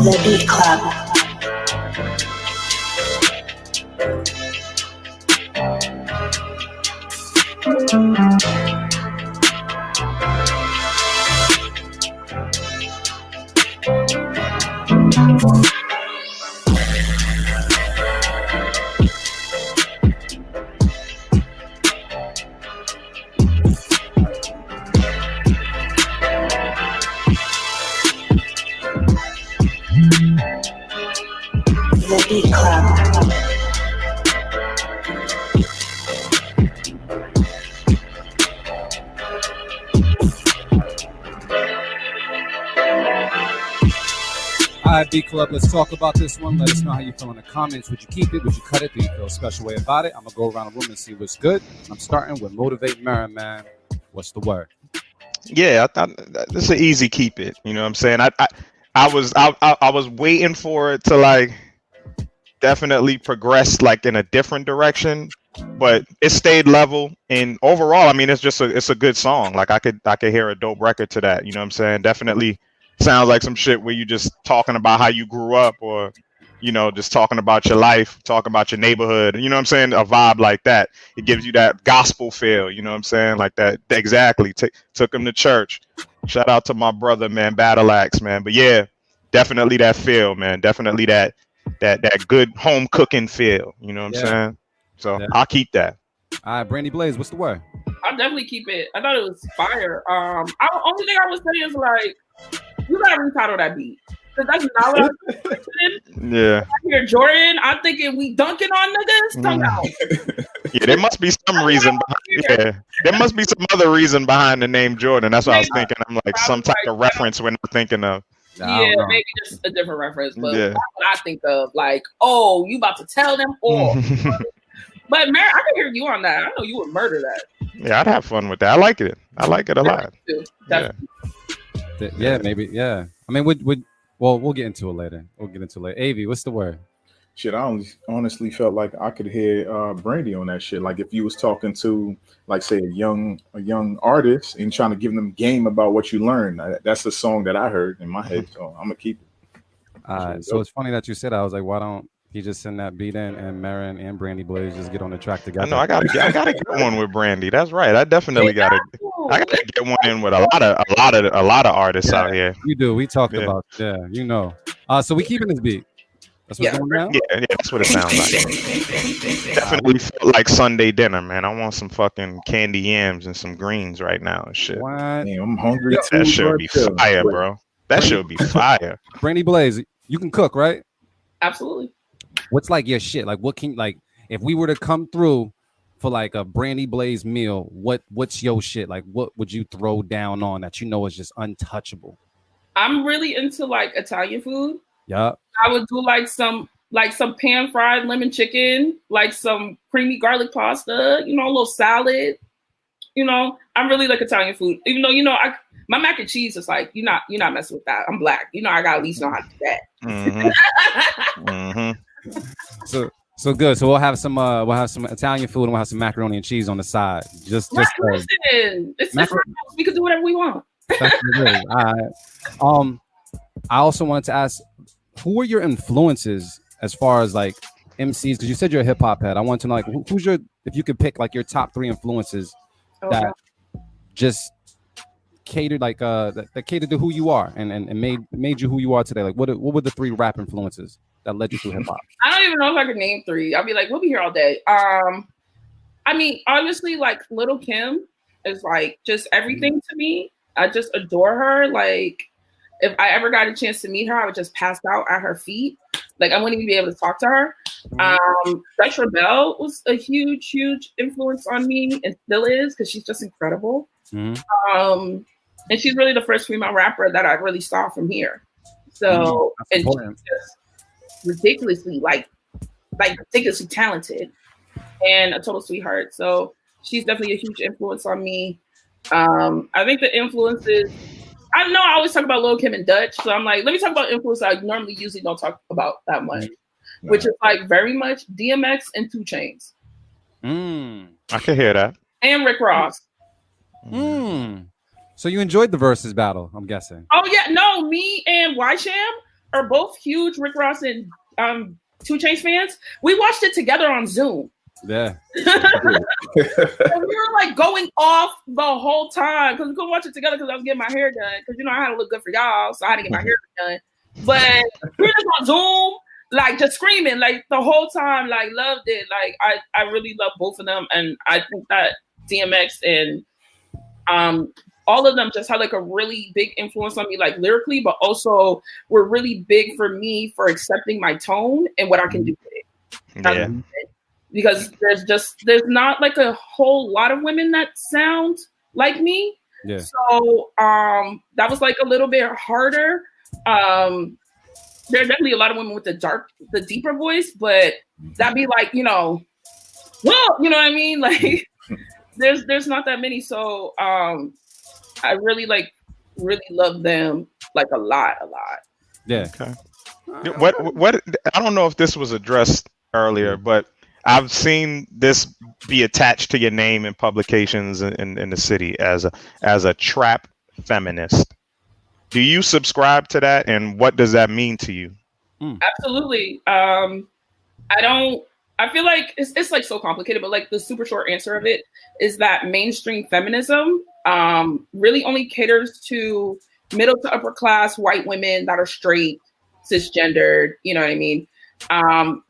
The Beat Club. The Beat Club. All right, B Club, let's talk about this one. Let us know how you feel in the comments. Would you keep it? Would you cut it? Do you feel a special way about it? I'm going to go around the room and see what's good. I'm starting with Motivate Marin, man. What's the word? Yeah, I thought this is an easy keep it. You know what I'm saying? I was waiting for it to like definitely progress like in a different direction, but it stayed level. And overall, I mean, it's a good song. Like I could hear a dope record to that. You know what I'm saying? Definitely sounds like some shit where you just talking about how you grew up, or you know, just talking about your life, talking about your neighborhood. You know what I'm saying? A vibe like that. It gives you that gospel feel. You know what I'm saying? Like that. Exactly. Took him to church. Shout out to my brother, man, Battle Axe, man. But yeah, definitely that feel, man. Definitely that good home cooking feel. You know what I'm saying? So I'll keep that. All right, Brandie Blaze, what's the word? I'll definitely keep it. I thought it was fire. Only thing I would say is like, you gotta retitle that beat. Because that's not what I was thinking. Yeah. I hear Jordan, I'm thinking we dunking on niggas. Tongue out. Yeah, there must be some reason. There must be some other reason behind the name Jordan. That's what I was thinking. I'm like some type of reference when I'm thinking of. Yeah, maybe just a different reference, but that's what I think of. Like, oh, you about to tell them all. But Mary, I can hear you on that. I know you would murder that. Yeah, I'd have fun with that. I like it. I like it a lot. Yeah, maybe. Yeah. I mean, we'll get into it later. Avi, what's the word? Shit, I honestly felt like I could hear Brandie on that shit. Like if you was talking to, like, say, a young artist and trying to give them game about what you learned. That's the song that I heard in my head. So I'm gonna keep it. So it's funny that you said that. I was like, why don't he just send that beat in and Marin and Brandie Blaze just get on the track together? I know I gotta get one with Brandie. That's right. I definitely gotta get one in with a lot of artists out here. You do. We talked about you know. So we keeping this beat. That's what's going down? Yeah, that's what it sounds like. Definitely felt like Sunday dinner, man. I want some fucking candy yams and some greens right now and shit. What? Damn, I'm hungry. That should be fire, bro. That should be fire. Brandie Blaze, you can cook, right? Absolutely. What's like your shit? Like what can if we were to come through for like a Brandie Blaze meal, what's your shit? Like what would you throw down on that you know is just untouchable? I'm really into like Italian food. Yeah. I would do like some pan fried lemon chicken, like some creamy garlic pasta, you know, a little salad. You know, I'm really like Italian food. Even though, you know, my mac and cheese is like, you're not messing with that. I'm black. You know, I gotta at least know how to do that. So good. So we'll have some Italian food and we'll have some macaroni and cheese on the side. Just listen, it's we can do whatever we want. That's good. All right. I also wanted to ask, who are your influences as far as like MCs? Because you said you're a hip hop head. I want to know like who's your, if you could pick like your top 3 influences that just catered like that catered to who you are and made you who you are today. Like what were the 3 rap influences that led you to hip hop? I don't even know if I could name 3. I'll be like, we'll be here all day. I mean, obviously, like Little Kim is like just everything to me. I just adore her. Like, if I ever got a chance to meet her, I would just pass out at her feet. Like, I wouldn't even be able to talk to her. Fresh Rebel was a huge, huge influence on me and still is because she's just incredible. And she's really the first female rapper that I really saw from here. So, and she's just ridiculously, like ridiculously talented and a total sweetheart. So she's definitely a huge influence on me. I think the influences, I know I always talk about Lil Kim and Dutch, so I'm like, let me talk about influence I normally usually don't talk about that much, which is like very much DMX and 2 Chainz. I can hear that. And Rick Ross. So you enjoyed the versus battle, I'm guessing. Oh yeah, no, me and Y-Sham are both huge Rick Ross and 2 Chainz fans. We watched it together on Zoom. Yeah. And we were like going off the whole time because we couldn't watch it together because I was getting my hair done. Because you know I had to look good for y'all, so I had to get my hair done. But we were just on Zoom, like just screaming like the whole time, like loved it. Like I really love both of them, and I think that DMX and all of them just had like a really big influence on me, like lyrically, but also were really big for me for accepting my tone and what I can do with it. Yeah. Because there's not like a whole lot of women that sound like me. Yeah. So that was like a little bit harder. There are definitely a lot of women with the deeper voice, but that'd be like, you know, well, you know what I mean? Like there's not that many. So I really love them like a lot. Yeah. Okay. What I don't know if this was addressed earlier, but I've seen this be attached to your name in publications in the city as a trap feminist. Do you subscribe to that, and what does that mean to you? Absolutely. I feel like it's like so complicated, but like the super short answer of it is that mainstream feminism really only caters to middle to upper class white women that are straight, cisgendered, you know what I mean? I'm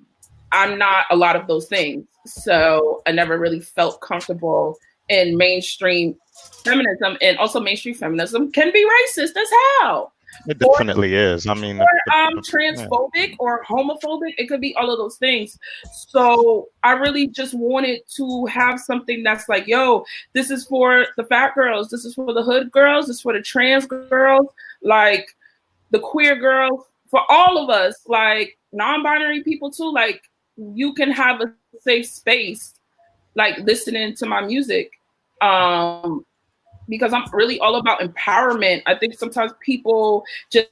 not a lot of those things. So I never really felt comfortable in mainstream feminism, and also mainstream feminism can be racist as hell. It definitely is. I mean, transphobic or homophobic. It could be all of those things. So I really just wanted to have something that's like, yo, this is for the fat girls. This is for the hood girls. This is for the trans girls, like the queer girls, for all of us, like non-binary people too. Like you can have a safe space, like listening to my music. Because I'm really all about empowerment. I think sometimes people just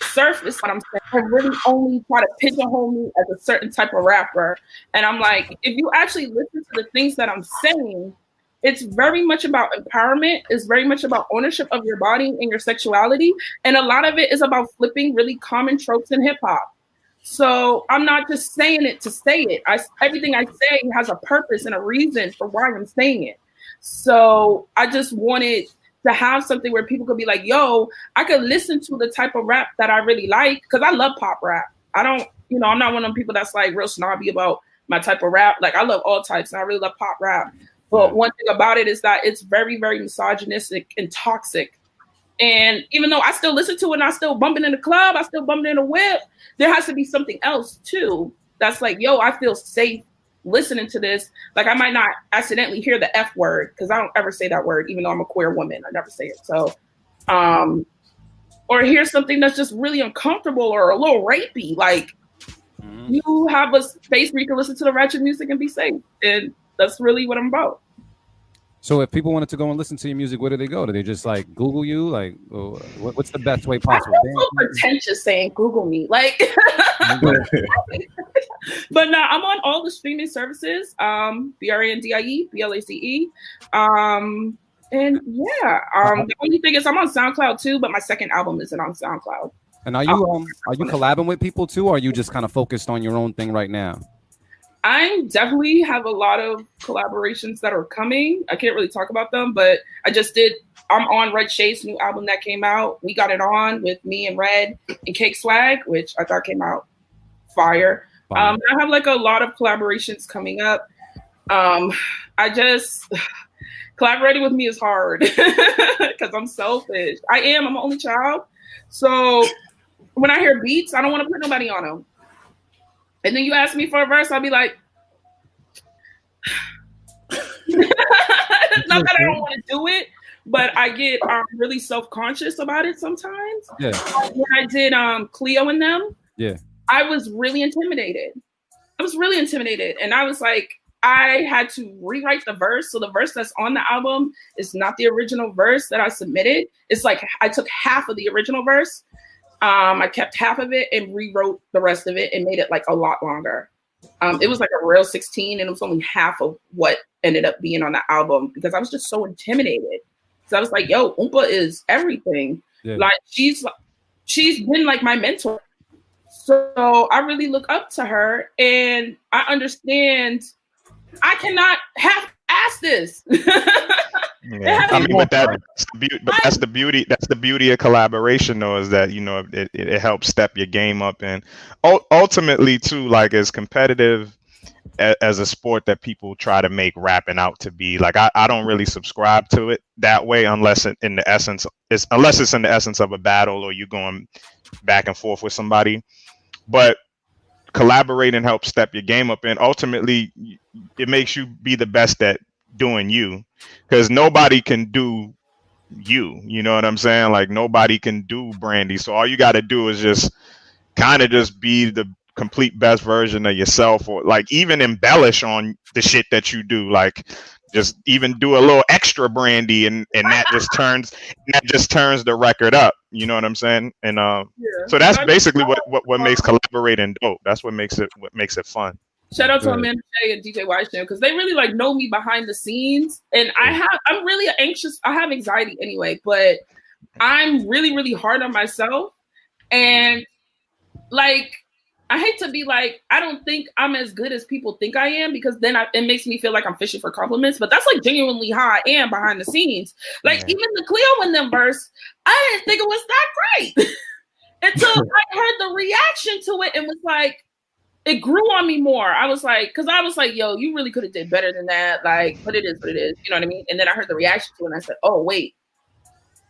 surface what I'm saying and really only try to pigeonhole me as a certain type of rapper. And I'm like, if you actually listen to the things that I'm saying, it's very much about empowerment. It's very much about ownership of your body and your sexuality. And a lot of it is about flipping really common tropes in hip hop. So I'm not just saying it to say it. Everything I say has a purpose and a reason for why I'm saying it. So I just wanted to have something where people could be like, yo, I could listen to the type of rap that I really like, because I love pop rap. I don't, I'm not one of them people that's like real snobby about my type of rap. Like I love all types and I really love pop rap. But one thing about it is that it's very, very misogynistic and toxic. And even though I still listen to it and I still bump it in the club, I still bump it in the whip, there has to be something else too that's like, yo, I feel safe listening to this. Like I might not accidentally hear the F word, because I don't ever say that word, even though I'm a queer woman. I never say it. So, or hear something that's just really uncomfortable or a little rapey. Like you have a space where you can listen to the ratchet music and be safe. And that's really what I'm about. So if people wanted to go and listen to your music, where do they go? Do they just like Google you? Like, what's the best way possible? I feel so pretentious saying Google me. Like, but no, I'm on all the streaming services. BRANDIE, BLACE. And yeah, the only thing is I'm on SoundCloud too, but my second album isn't on SoundCloud. And are you collabing with people too, or are you just kind of focused on your own thing right now? I definitely have a lot of collaborations that are coming. I can't really talk about them, but I'm on Red Shade's new album that came out. We Got It On with me and Red and Cake Swag, which I thought came out fire. I have like a lot of collaborations coming up. Collaborating with me is hard because I'm selfish. I'm an only child. So when I hear beats, I don't want to put nobody on them. And then you ask me for a verse, I'll be like, it's not that I don't want to do it, but I get really self-conscious about it sometimes. Yeah. When I did Cleo and them, I was really intimidated. And I was like, I had to rewrite the verse. So the verse that's on the album is not the original verse that I submitted. It's like I took half of the original verse. I kept half of it and rewrote the rest of it and made it like a lot longer. It was like a real 16 and it was only half of what ended up being on the album because I was just so intimidated. So I was like, yo, Oompa is everything. Yeah. Like she's been like my mentor. So I really look up to her and I understand I cannot half-ass this. Yeah. I mean, but that's the beauty. That's the beauty of collaboration, though, is that it helps step your game up, and ultimately, too, like as competitive as a sport that people try to make rapping out to be. Like I don't really subscribe to it that way, unless it's in the essence of a battle or you going back and forth with somebody. But collaborating helps step your game up, and ultimately, it makes you be the best at doing you, because nobody can do you know what I'm saying? Like nobody can do Brandie, so all you got to do is just be the complete best version of yourself, or like even embellish on the shit that you do, like just even do a little extra Brandie, and that just turns the record up. You know what I'm saying? And so that's basically what makes collaborating dope. That's what makes it fun. Shout out to Amanda J and DJ Washington because they really like know me behind the scenes, and I'm really anxious. I have anxiety anyway, but I'm really, really hard on myself, and like I hate to be like I don't think I'm as good as people think I am because then it makes me feel like I'm fishing for compliments. But that's like genuinely how I am behind the scenes. Like even the Cleo in them verse, I didn't think it was that great until I heard the reaction to it and was like. It grew on me more. I was like, yo, you really could have did better than that. Like, but it is what it is. You know what I mean? And then I heard the reaction to it and I said, oh, wait.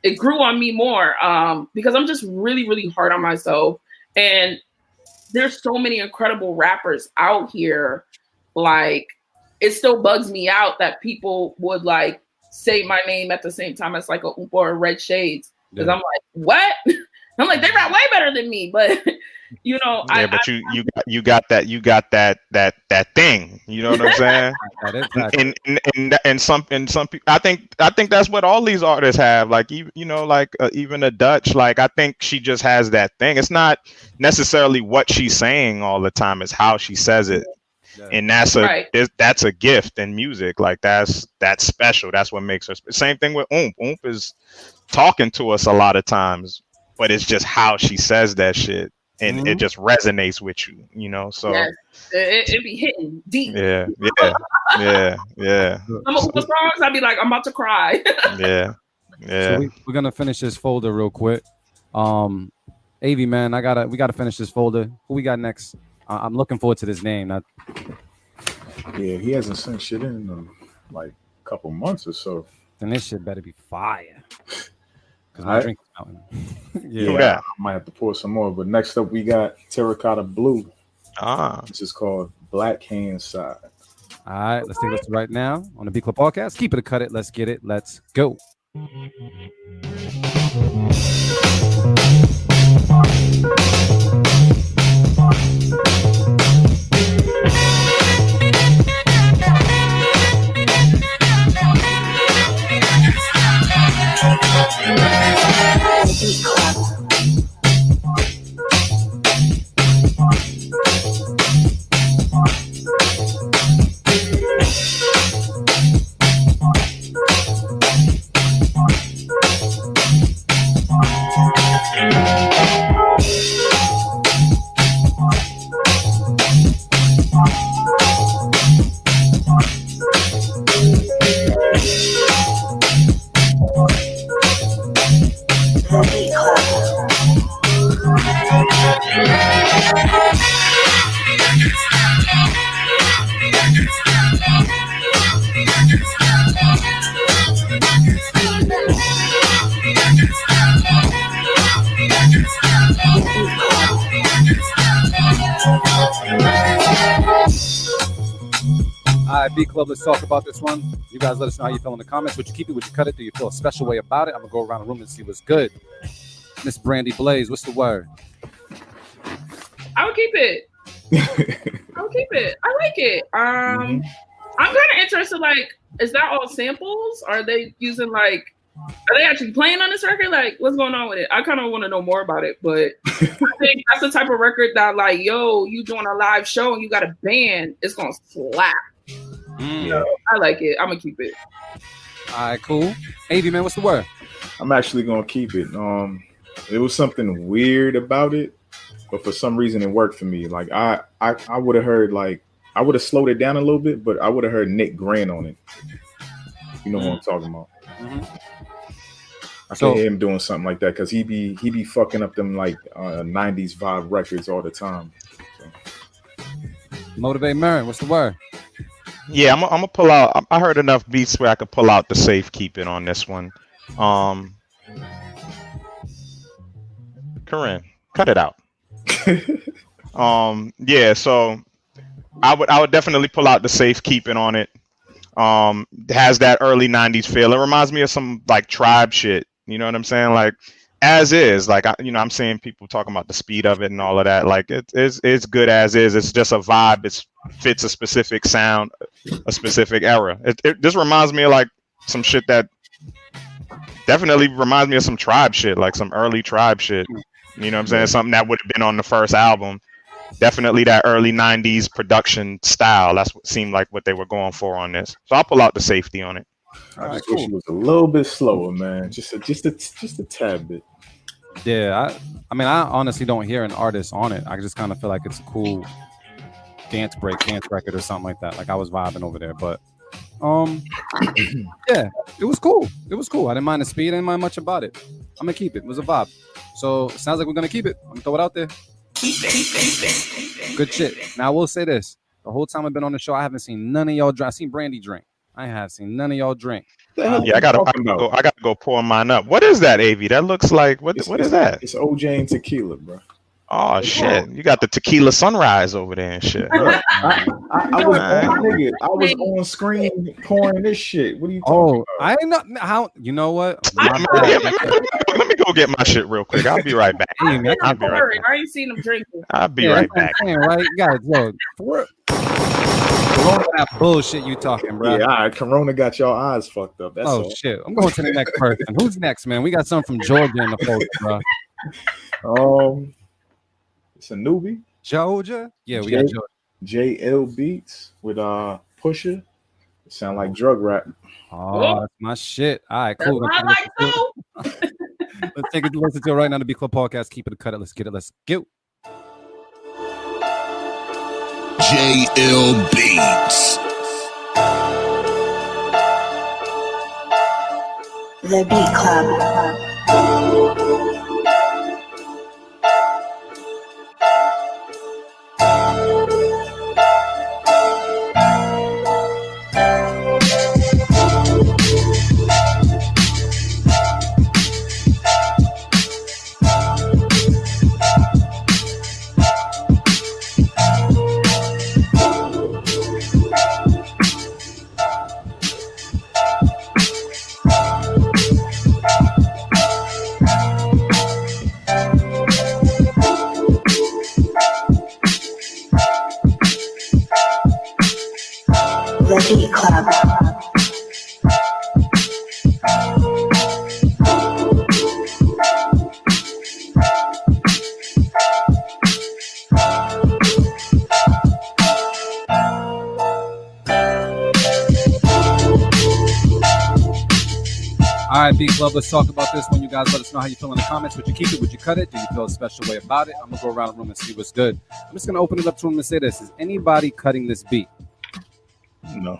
It grew on me more because I'm just really, really hard on myself. And there's so many incredible rappers out here. Like, it still bugs me out that people would like say my name at the same time as like a Oompa or Red Shades. Because I'm like, what? I'm like, they rap way better than me. But... You know, but you got that thing. You know what I'm saying? and some people, I think that's what all these artists have. Like even a Dutch. Like I think she just has that thing. It's not necessarily what she's saying all the time. It's how she says it, and that's a gift in music. Like that's special. That's what makes her. Same thing with Oomp. Oomp is talking to us a lot of times, but it's just how she says that shit. And it just resonates with you, you know. So it be hitting deep. Yeah. Some of the songs, I'd be like, I'm about to cry. Yeah. So we're gonna finish this folder real quick. AV man, we gotta finish this folder. Who we got next? I'm looking forward to this name. Yeah, he hasn't sent shit in like a couple months or so. Then this shit better be fire. Because my drink is melting. Yeah, I might have to pour some more. But next up, we got Terracotta Blue. This is called Black Hand Side. All right, let's take this right now on the B Club Podcast. Keep it or cut it. Let's get it. Let's go. B Club, let's talk about this one. You guys let us know how you feel in the comments. Would you keep it? Would you cut it? Do you feel a special way about it? I'm gonna go around the room and see what's good. Miss Brandie Blaze, what's the word? I would keep it. I would keep it. I like it. I'm kind of interested. Like, is that all samples? Are they using like? Are they actually playing on this record? Like, what's going on with it? I kind of want to know more about it. But I think that's the type of record that, like, yo, you doing a live show and you got a band, it's gonna slap. So I like it. I'm gonna keep it. All right, cool. AV man, what's the word? I'm actually gonna keep it. It was something weird about it, but for some reason it worked for me. Like I would have heard I would have slowed it down a little bit, but I would have heard Nick Grant on it. You know what I'm talking about? I can't hear him doing something like that because he be fucking up them like 90s vibe records all the time. So. Motivate Marin, what's the word? Yeah, I'm gonna pull out. I heard enough beats where I could pull out the safekeeping on this one. Corinne, cut it out. Yeah, so I would definitely pull out the safekeeping on it. Has that early 90s feel. It reminds me of some like Tribe shit. You know what I'm saying? Like as is. Like I'm seeing people talking about the speed of it and all of that. Like it's good as is. It's just a vibe. It fits a specific sound, a specific era. This reminds me of like some shit that definitely reminds me of some Tribe shit, like some early Tribe shit. You know what I'm saying? Something that would have been on the first album. Definitely that early 90s production style. That's what seemed like what they were going for on this. So I'll pull out the safety on it. I just wish it was a little bit slower, man. Just a tad bit. Yeah, I mean, I honestly don't hear an artist on it. I just kind of feel like it's a cool dance record or something like that. Like I was vibing over there, but yeah, it was cool. It was cool. I didn't mind the speed. I didn't mind much about it. I'm gonna keep it. It was a vibe. So it sounds like we're gonna keep it. I'm gonna throw it out there. Good shit. Now I will say this: the whole time I've been on the show, I haven't seen none of y'all drink. I seen Brandie drink. I have seen none of y'all drink. Yeah, I gotta go pour mine up. What is that, AV? That looks like what is that? It's OJ and tequila, bro. Oh shit! You got the tequila sunrise over there and shit. I was on screen pouring this shit. What are you talking about? I know how. You know what? Let me go get my shit real quick. I'll be right back. I'll be right back. I ain't seen him drinking. I'll be right back. Right? You got it. Look, Corona, that bullshit you talking, bro. Yeah, all right. Corona got y'all eyes fucked up. That's all. Shit. I'm going to the next person. Who's next, man? We got something from Georgia in the folks, bro. It's a newbie. Georgia? Yeah, we got Georgia. JL Beats with Pusha. It sound like drug rap. Oh, that's my shit. All right, cool. Let's take a listen to it right now. The B Club Podcast. Keep it, cut it. Let's get it. Let's go. JL Beats. The Beat Club. The Beat Club. All right, B Club, let's talk about this when you guys let us know how you feel in the comments. Would you keep it? Would you cut it? Do you feel a special way about it? I'm going to go around the room and see what's good. I'm just going to open it up to him and say this. Is anybody cutting this beat? No.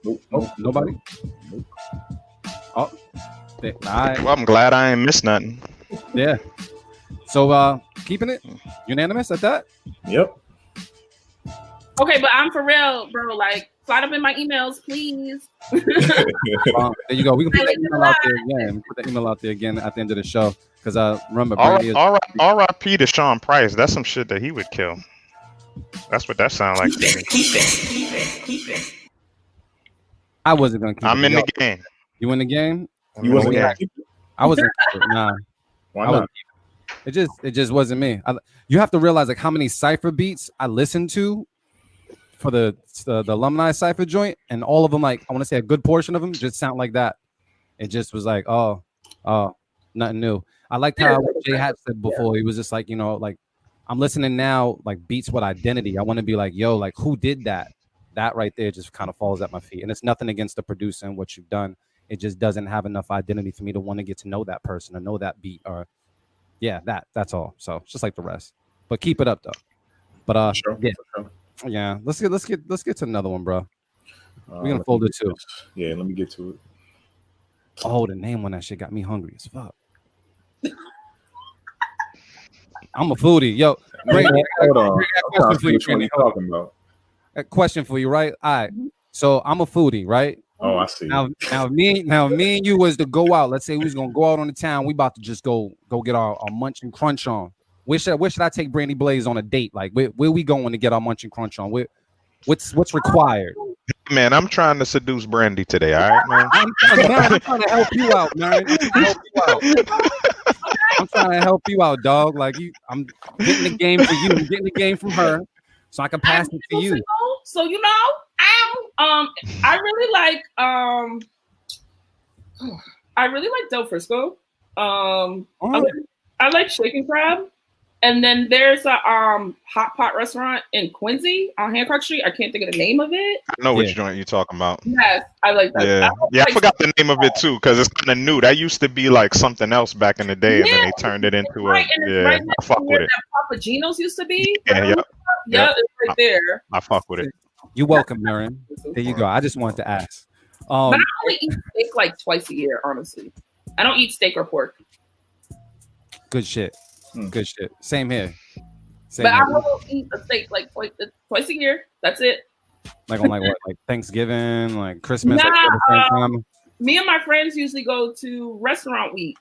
Nope. Nobody? Nope. Oh. All right. Well, I'm glad I ain't missed nothing. Yeah. So, keeping it? Unanimous at that? Yep. Okay, but I'm for real, bro. Like, slide up in my emails, please. There you go. We can put that email out there again. Put the email out there again at the end of the show. Because remember, R.I.P. to Sean Price. That's some shit that he would kill. That's what that sounds like. Keep it. I wasn't gonna keep I'm in the game. You in the game? You wasn't gonna keep it? I wasn't. Nah. Why not? It just wasn't me. You have to realize like how many cypher beats I listened to for the alumni cypher joint, and all of them, like I want to say a good portion of them, just sound like that. It just was like, oh, nothing new. I liked how Jay Hat said before. He was just like, like I'm listening now, like beats with identity. I want to be like, yo, like who did that? That right there just kind of falls at my feet. And it's nothing against the producer and what you've done. It just doesn't have enough identity for me to want to get to know that person or know that beat or that's all. So it's just like the rest. But keep it up though. But sure. Yeah. Let's get to another one, bro. We're gonna fold it too. Yeah, let me get to it. Oh, the name on that shit got me hungry as fuck. I'm a foodie. Yo, hold on. A question for you, right? All right. So I'm a foodie, right? Oh, I see. Now me and you was to go out. Let's say we was gonna go out on the town. We about to just go get our munch and crunch on. Where should I take Brandie Blaze on a date? Like where we going to get our munch and crunch on? What's required? Man, I'm trying to seduce Brandie today. All right, man. I'm trying to help you out, man. I'm trying to help you out, dog. Like I'm getting the game for you. I'm getting the game from her, so I can pass it to you. So I really like Del Frisco. I like Shake and Crab. And then there's a hot pot restaurant in Quincy on Hancock Street. I can't think of the name of it. I know which joint you're talking about. Yes, I like that. Yeah, I forgot the name of it too because it's kind of new. That used to be like something else back in the day, and then they turned it into right, I fuck with it. Papa Gino's used to be. Yeah, it's right there. I fuck with it. You're welcome, Marin. There you go. I just wanted to ask. But I only eat steak like twice a year, honestly. I don't eat steak or pork. Good shit. Good shit. Same here. I will eat a steak like twice a year. That's it. Like on like what? Like Thanksgiving, like Christmas. Me and my friends usually go to restaurant week.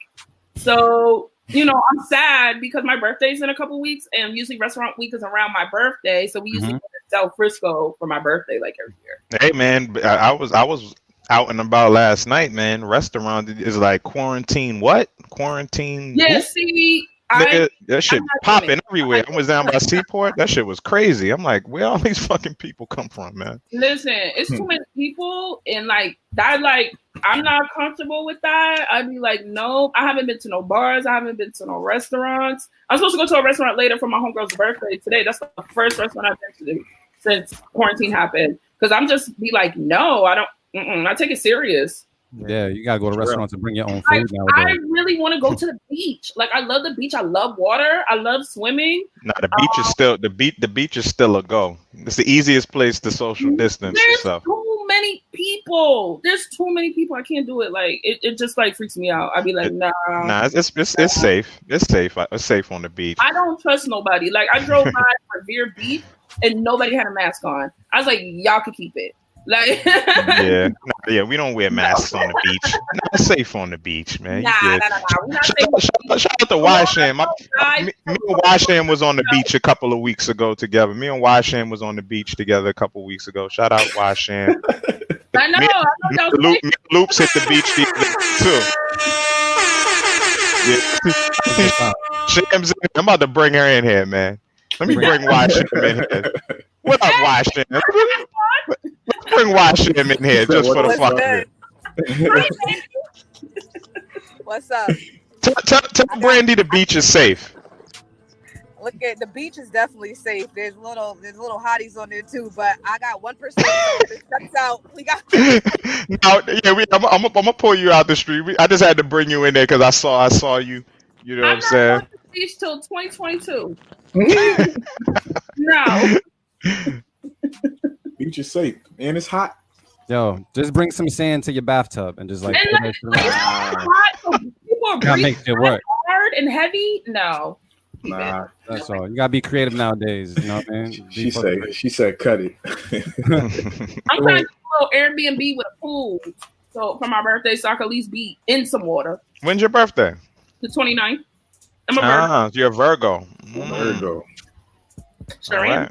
So, I'm sad because my birthday's in a couple weeks, and usually restaurant week is around my birthday. So we usually go to Del Frisco for my birthday like every year. Hey man, I was out and about last night, man. Restaurant is like quarantine. What? Quarantine? Yeah, see. That shit popping everywhere. I was down by Seaport. That shit was crazy. I'm like, where all these fucking people come from, man? Listen, it's too many people, and like that. Like, I'm not comfortable with that. I'd be like, no, I haven't been to no bars. I haven't been to no restaurants. I'm supposed to go to a restaurant later for my homegirl's birthday today. That's the first restaurant I've been to since quarantine happened. Because I'm just be like, no, I don't. I take it serious. Yeah, you gotta go to restaurants and bring your own food nowadays. I really want to go to the beach. Like, I love the beach. I love water. I love swimming. No, the beach is still the beach is still a go. It's the easiest place to social distance. There's too many people. I can't do it. Like, it just like freaks me out. I'd be like, nah. Nah, it's safe. It's safe. It's safe on the beach. I don't trust nobody. Like, I drove by Revere Beach and nobody had a mask on. I was like, y'all could keep it. Like, yeah, we don't wear masks on the beach. Not safe on the beach, man. Nah. Shout out to Washam. Me and Washam was on the beach a couple of weeks ago together. Me and Washam was on the beach together a couple of weeks ago. Shout out Washam. I know. Loops hit the beach too. Yeah. Sham's in. I'm about to bring her in here, man. Let me bring Washam in here. What up, Washam? Let's bring Washam in here just for the fuck of it. What's up? Tell Brandie the beach is safe. Look at the beach is definitely safe. There's little hotties on there too, but I got 1%. That's out. We got. I'm gonna pull you out the street. I just had to bring you in there because I saw you. You know what I'm saying? I'm not going to the beach till 2022. No. Beach is safe and it's hot. Yo, just bring some sand to your bathtub and just like. And hot, so people are gotta make it work. Hard and heavy. No. Nah, that's all. You gotta be creative nowadays. You know what I mean? She said, cut it. I'm trying to do a little Airbnb with a pool, so for my birthday, so I can at least be in some water. When's your birthday? The 29th. I'm a Virgo. You're a Virgo. Virgo. Sure am.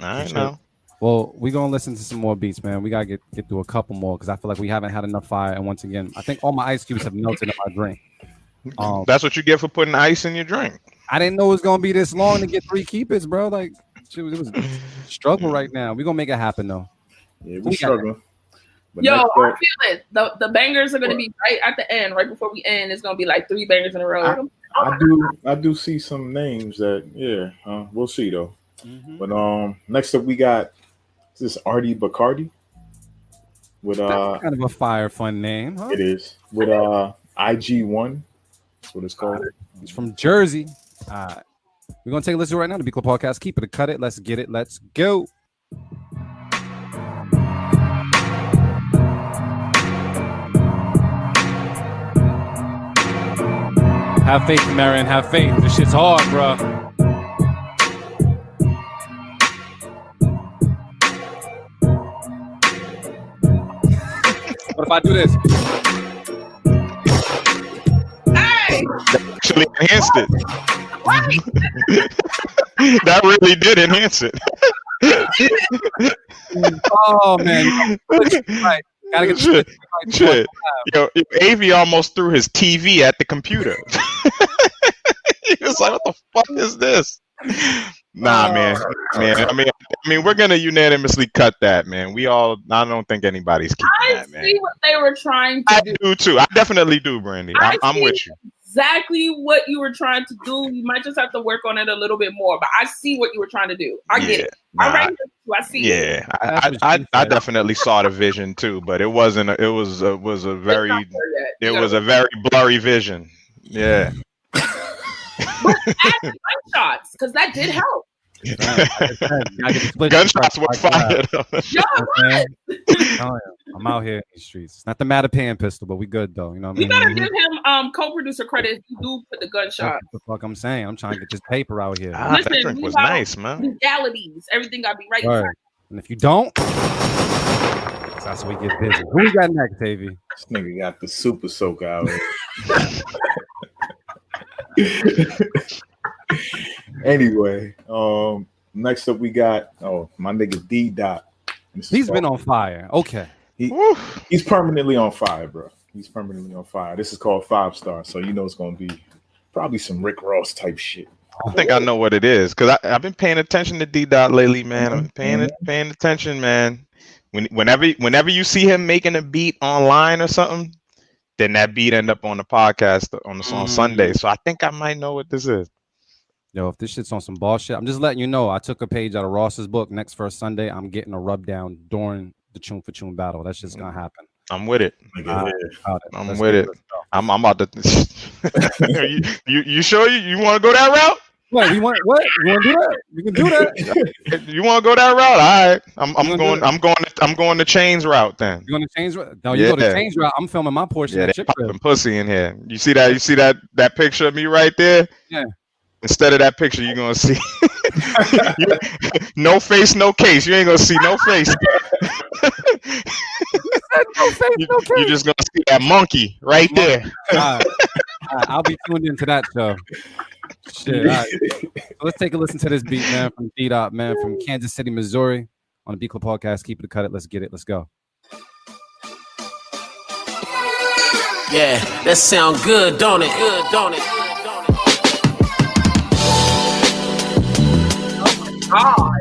I know. Well, we're gonna listen to some more beats, man. We gotta get through a couple more because I feel like we haven't had enough fire. And once again, I think all my ice cubes have melted in my drink. That's what you get for putting ice in your drink. I didn't know it was gonna be this long to get 3 keepers, bro. Like, it was a struggle right now. We're gonna make it happen though. Yeah, we're struggling. Yo, I feel it. The bangers are gonna be right at the end, right before we end. It's gonna be like 3 bangers in a row. I do see some names that we'll see though. Mm-hmm. But next up we got this Artie Bacardi with That's kind of a fire fun name, huh? It is with IG1. That's what it's called. It's from Jersey. We're gonna take a listen right now to Be Club Podcast. Keep it or cut it. Let's get it. Let's go. Have faith, Marion. Have faith. This shit's hard, bro. What if I do this? Hey! That actually enhanced it. That really did enhance it. Oh man! Right. Gotta get shit. Yo, Avi almost threw his TV at the computer. He was like, "What the fuck is this?" Nah, man. I mean, we're gonna unanimously cut that, man. I don't think anybody's keeping that, man. I see what they were trying to do. I do too. I definitely do, Brandie. I'm with you. Exactly what you were trying to do. You might just have to work on it a little bit more, but I see what you were trying to do. I get it. I see it. Yeah, I definitely saw the vision too, but it wasn't. It was a very blurry vision. Yeah. But add gunshots, because that did help. Gunshots were fired. I'm out here in these streets. It's not the Mattapan pistol, but we good though. You know what I mean? You gotta give him co-producer credit if you do put the gunshot. That's what the fuck I'm saying. I'm trying to get this paper out here. Listen, that drink was nice, man. Legalities. Everything gotta be right. And if you don't, that's when we get busy. Who we got next, Tavy? This nigga got the super soaker out here. Anyway, next up we got my nigga D Dot. He's been on fire. Okay. He's permanently on fire, bro. He's permanently on fire. This is called 5 Star, so you know it's gonna be probably some Rick Ross type shit. I think I know what it is because I've been paying attention to D Dot lately, man. I've been paying attention, man. Whenever you see him making a beat online or something, then that beat end up on the podcast on Sunday. So I think I might know what this is. Yo, if this shit's on some bullshit, I'm just letting you know. I took a page out of Ross's book. Next first Sunday, I'm getting a rub down during the Tune for Tune battle. That's just gonna happen. I'm with it. I'm with it. I'm about to. you sure you want to go that route? What? You want what? You want to do that? You can do that. You want to go that route? All right. I'm going the Chains route then. You going to Chains route? No, you go to Chains route. I'm filming my portion. Yeah, they popping pussy in here. You see that picture of me right there? Yeah. Instead of that picture, you're gonna see no face, no case. You ain't gonna see no face. You're just gonna see that monkey right there. All right. I'll be tuned into that show. Shit. All right. So let's take a listen to this beat, man, from D-Dot, man, from Kansas City, Missouri, on the Beat Club podcast. Keep it, cut it. Let's get it. Let's go. Yeah, that sound good, don't it? Good, don't it? God.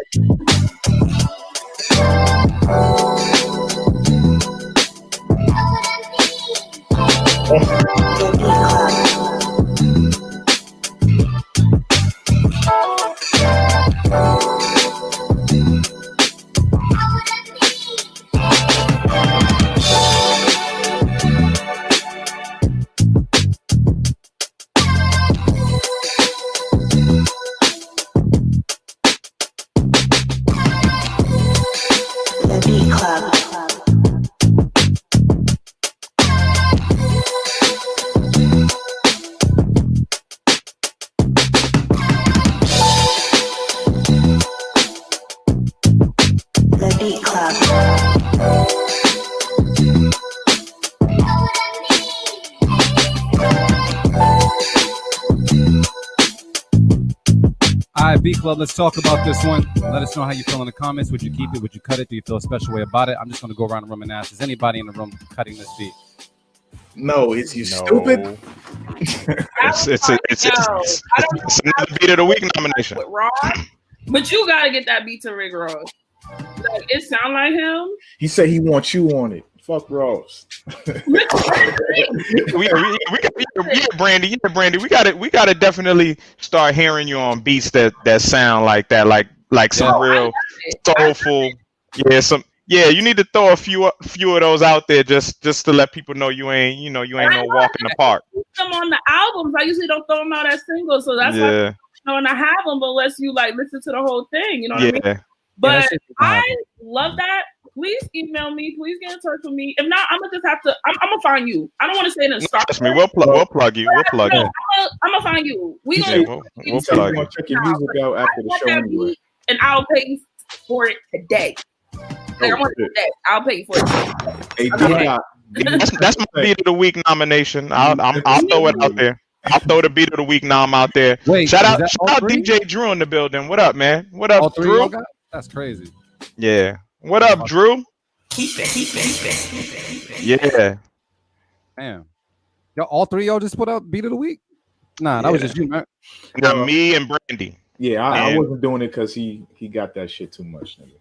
Beat Club, let's talk about this one. Let us know how you feel in the comments. Would you keep it? Would you cut it? Do you feel a special way about it? I'm just going to go around the room and ask, is anybody in the room cutting this beat? No, it's you stupid. It's another beat of the week nomination. But you got to get that beat to Rick Ross. Like, it sound like him. He said he wants you on it. Fuck Ross. Brandie. We gotta definitely start hearing you on beats that sound like that, like some real soulful. You need to throw a few of those out there just to let people know you ain't no walk in the park. Them on the albums. I usually don't throw them out as singles, so that's why when I have them, unless you like listen to the whole thing, you know what I mean? But I love that. Please email me. Please get in touch with me. If not, I'm gonna just have to. I'm gonna find you. I don't want to say it in start. Trust me, we'll plug you. We'll plug you. I'm gonna find you. We'll plug you. Check your music out after the show anyway. And I'll pay you for it today. Like, I want it today. I'll pay you for it. That's my beat of the week nomination. I'll throw it out there. I'll throw the beat of the week nom out there. Wait, shout out DJ Drew in the building. What up, man? What up, Drew? That's crazy. Yeah. What up, Drew? Keep it. Yeah. Damn. Y'all, all three of y'all just put out beat of the week? Nah, that was just you, man. Now, me and Brandie. Yeah, I wasn't doing it because he got that shit too much, nigga.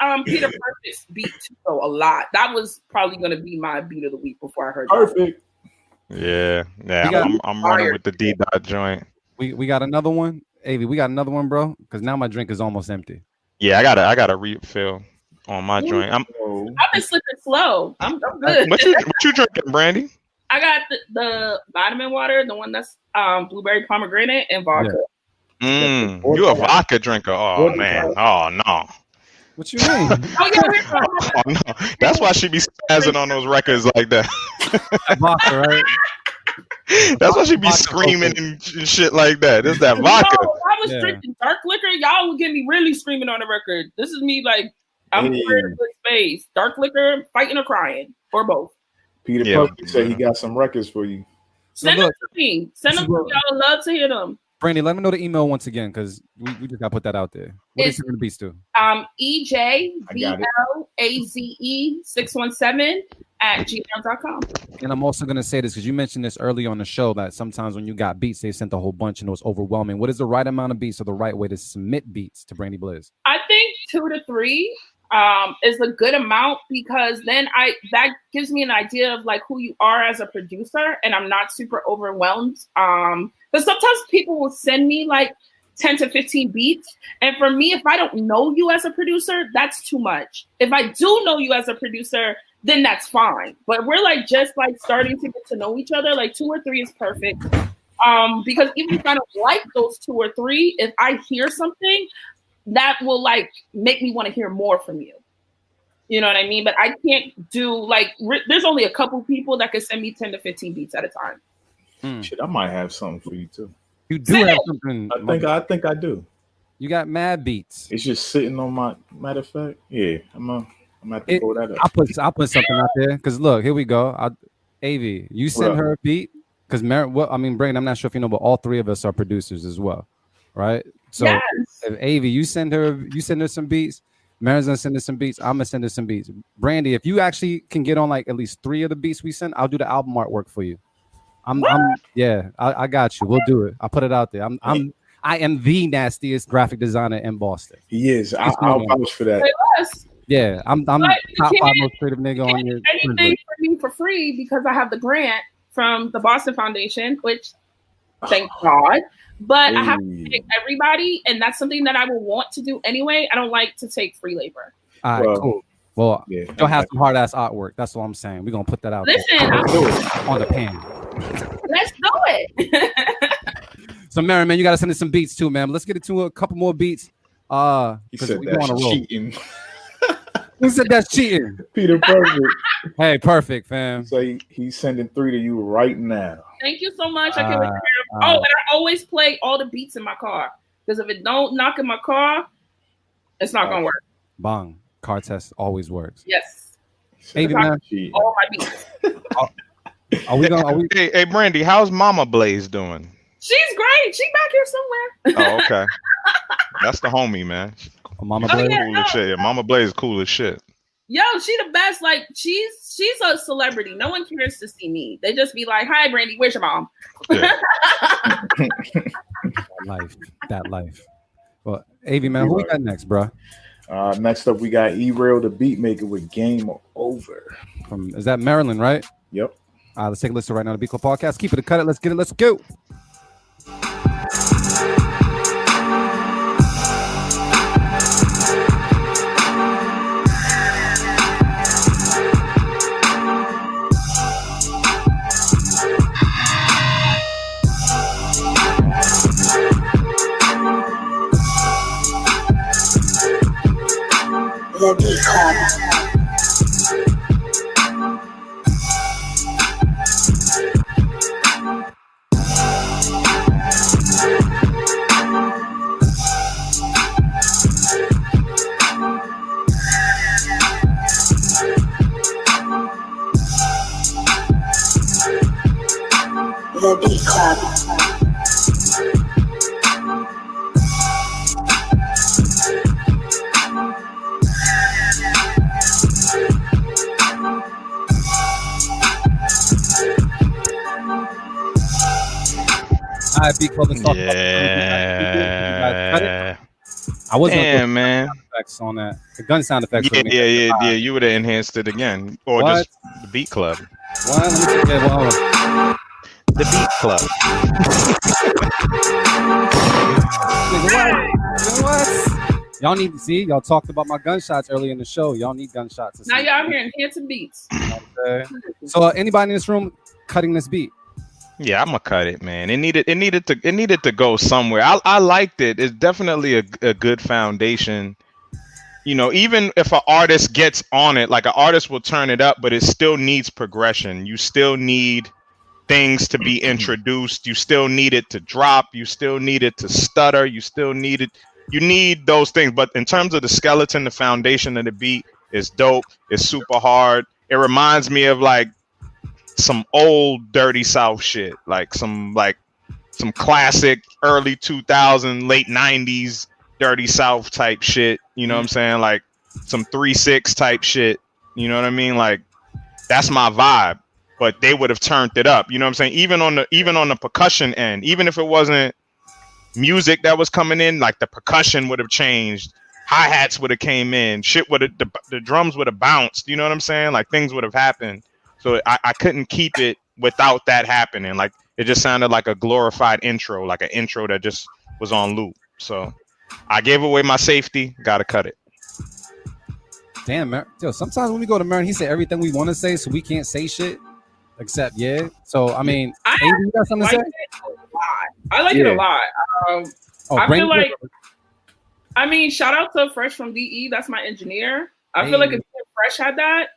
I like Peter Perfect's beat too, though, a lot. That was probably gonna be my beat of the week before I heard Perfect. Yeah. I'm running with the D dot joint. We got another one, Avi. We got another one, bro. Because now my drink is almost empty. Yeah, I got a refill on my joint. I've been slipping slow. I'm good. What you drinking, Brandie? I got the vitamin water, the one that's blueberry pomegranate and vodka. You a vodka drinker? Oh man! Oh no! What you mean? Oh no! That's why she be spazzing on those records like that. Vodka, right? That's why she be screaming and shit like that. It's that vodka. No, I was drinking dark liquor. Y'all would get me really screaming on the record. This is me like I'm in a good space. Dark liquor, fighting or crying, or both. Peter Perfect said he got some records for you. Send them to me. Send them to me. I would love to hear them. Brandie, let me know the email once again because we just gotta put that out there. What is it gonna be, Stu? EJVLAZE617 And I'm also gonna say this because you mentioned this earlier on the show that sometimes when you got beats, they sent a whole bunch and it was overwhelming. What is the right amount of beats or the right way to submit beats to Brandie Blaze? I think 2 to 3 is a good amount because then that gives me an idea of like who you are as a producer, and I'm not super overwhelmed. Because sometimes people will send me like 10 to 15 beats, and for me, if I don't know you as a producer, that's too much. If I do know you as a producer, then that's fine. But we're like just like starting to get to know each other. Like 2 or 3 is perfect. Because even if I don't like those 2 or 3, if I hear something, that will like make me want to hear more from you. You know what I mean? But I can't do like, there's only a couple people that could send me 10 to 15 beats at a time. Shit, I might have something for you too. You do have something. I think I do. You got mad beats. It's just sitting on my. Matter of fact, yeah, I'm gonna have to pull that up. I'll put something out there because look, here we go. Avi, you send her a beat because Brandon, I'm not sure if you know, but all 3 of us are producers as well, right? So if Avi, you send her some beats. Marin's gonna send us some beats. I'm gonna send her some beats. Brandie, if you actually can get on like at least 3 of the beats we send, I'll do the album artwork for you. I got you. We'll do it. I'll put it out there. I am the nastiest graphic designer in Boston. He is. I'll vouch for that. Yeah, I'm top 5 most creative nigga on your anything for me for free because I have the grant from the Boston Foundation, which thank God. But I have to take everybody, and that's something that I will want to do anyway. I don't like to take free labor. All right, cool. Well, you'll have some hard ass artwork. That's what I'm saying. We're gonna put that out. Listen, on the pan. Let's do it. So, Mary, man, you gotta send us some beats too, man. But let's get into a couple more beats. He said that's cheating. Who said that's cheating? Peter Perfect. Hey, perfect, fam. So he's sending 3 to you right now. Thank you so much. I can't wait to hear them. And I always play all the beats in my car because if it don't knock in my car, it's not gonna work. Bong. Car test always works. Yes. Hey, man. All my beats. Hey, Brandie, how's Mama Blaze doing? She's great. She's back here somewhere. Oh, okay. That's the homie, man. Mama Blaze, cool as shit. Yeah, Mama Blaze is cool as shit. Yo, she the best. Like she's a celebrity. No one cares to see me. They just be like, "Hi, Brandie, where's your mom?" Yeah. that life. Well, Avi, man, who we got next, bro? Next up, we got E-Rail, the beat maker, with Game Over. Is that Maryland, right? Yep. Let's take a listen right now to Beat Club Podcast. Keep it, cut it. Let's get it. Let's go. The Beat Club. The Beat Club. I beat Club and talk about Yeah. I wasn't Damn, man. sound effects on that. The gun sound effects. Yeah. You would have enhanced it again, or What? just the Beat Club. What? Let me take that. Well, The Beat Club. What? Y'all need to see. Y'all talked about my gunshots earlier in the show. Y'all need gunshots. Now y'all hearing handsome beats. Okay. So anybody in this room cutting this beat? Yeah, I'm gonna cut it, man. It needed to go somewhere. I liked it. It's definitely a good foundation. You know, even if an artist gets on it, like an artist will turn it up, but it still needs progression. You still need things to be introduced. You still need it to drop. You still need it to stutter. You need those things. But in terms of the skeleton, the foundation of the beat is dope. It's super hard. It reminds me of like some old Dirty South shit, like some classic early 2000s, late 90s Dirty South type shit. You know what I'm saying? Like some 3-6 type shit. You know what I mean? Like that's my vibe. But they would have turned it up. You know what I'm saying? Even on the percussion end, even if it wasn't music that was coming in, like the percussion would have changed. Hi-hats would have came in. Shit would have the drums would have bounced. You know what I'm saying? Like things would have happened. So I couldn't keep it without that happening. Like it just sounded like a glorified intro, like an intro that just was on loop. So I gave away my safety. Gotta cut it. Damn, man. Yo, sometimes when we go to Marin, he said everything we want to say, so we can't say shit except yeah. So I mean, you got something to say? I like it a lot. I feel like, I mean, shout out to Fresh from DE. That's my engineer. I feel like if Fresh had that,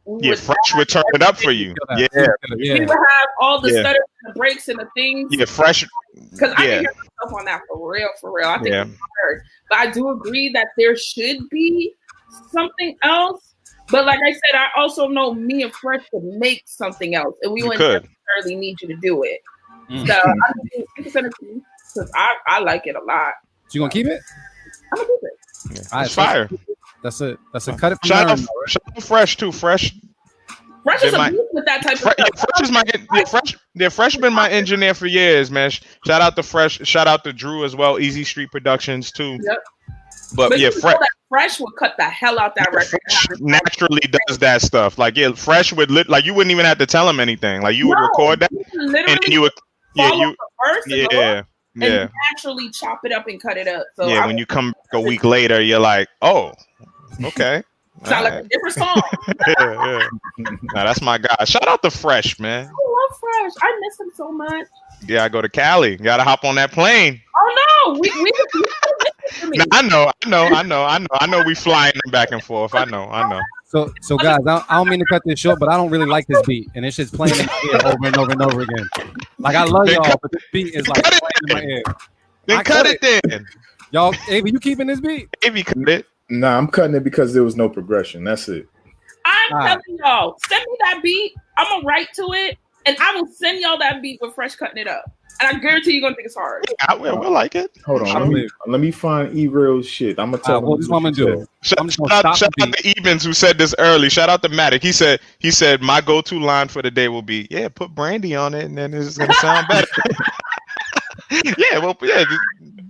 Fresh would turn it up for you. Yeah. We would have all the stutters and the breaks and the things. Yeah, Fresh. Because I can hear myself on that for real. I think it's hard. But I do agree that there should be something else. But like I said, I also know me and Fresh could make something else, and we wouldn't necessarily need you to do it. So I'm going to because I like it a lot. So you gonna keep it? I'm gonna keep it. Yeah. It's fire. That's a cut it. Shout out Fresh too. Fresh is a beast with that type of stuff. Fresh been my engineer for years, man. Shout out to Fresh. Shout out to Drew as well. Easy Street Productions too. Yep. But yeah, Fresh would cut the hell out that record. Naturally does that stuff. Like Fresh would like you wouldn't even have to tell him anything. Like you would record that, and you would and naturally chop it up and cut it up. So when you come back a week later, you're like, oh, okay. Sound like a different song. Nah, that's my guy. Shout out to Fresh, man. I love Fresh. I miss him so much. Yeah, I go to Cali. Gotta hop on that plane. Oh no, we I know. We flying back and forth. I know. So guys, I don't mean to cut this short, but I don't really like this beat, and it's just playing in my ear over and over and over again. Like I love y'all, but this beat is like playing in my ear. Then cut it then. Y'all, Avi, you keeping this beat? Avi, cut it. Nah, I'm cutting it because there was no progression. That's it. I'm telling y'all, send me that beat. I'm gonna write to it, and I will send y'all that beat with Fresh cutting it up. And I guarantee you're gonna think it's hard. I will like it. Hold on, let me find E-Real's shit. I'm gonna tell what this woman do. Shout out to Evans who said this early. Shout out to Matic. He said my go-to line for the day will be, put Brandie on it, and then it's gonna sound better.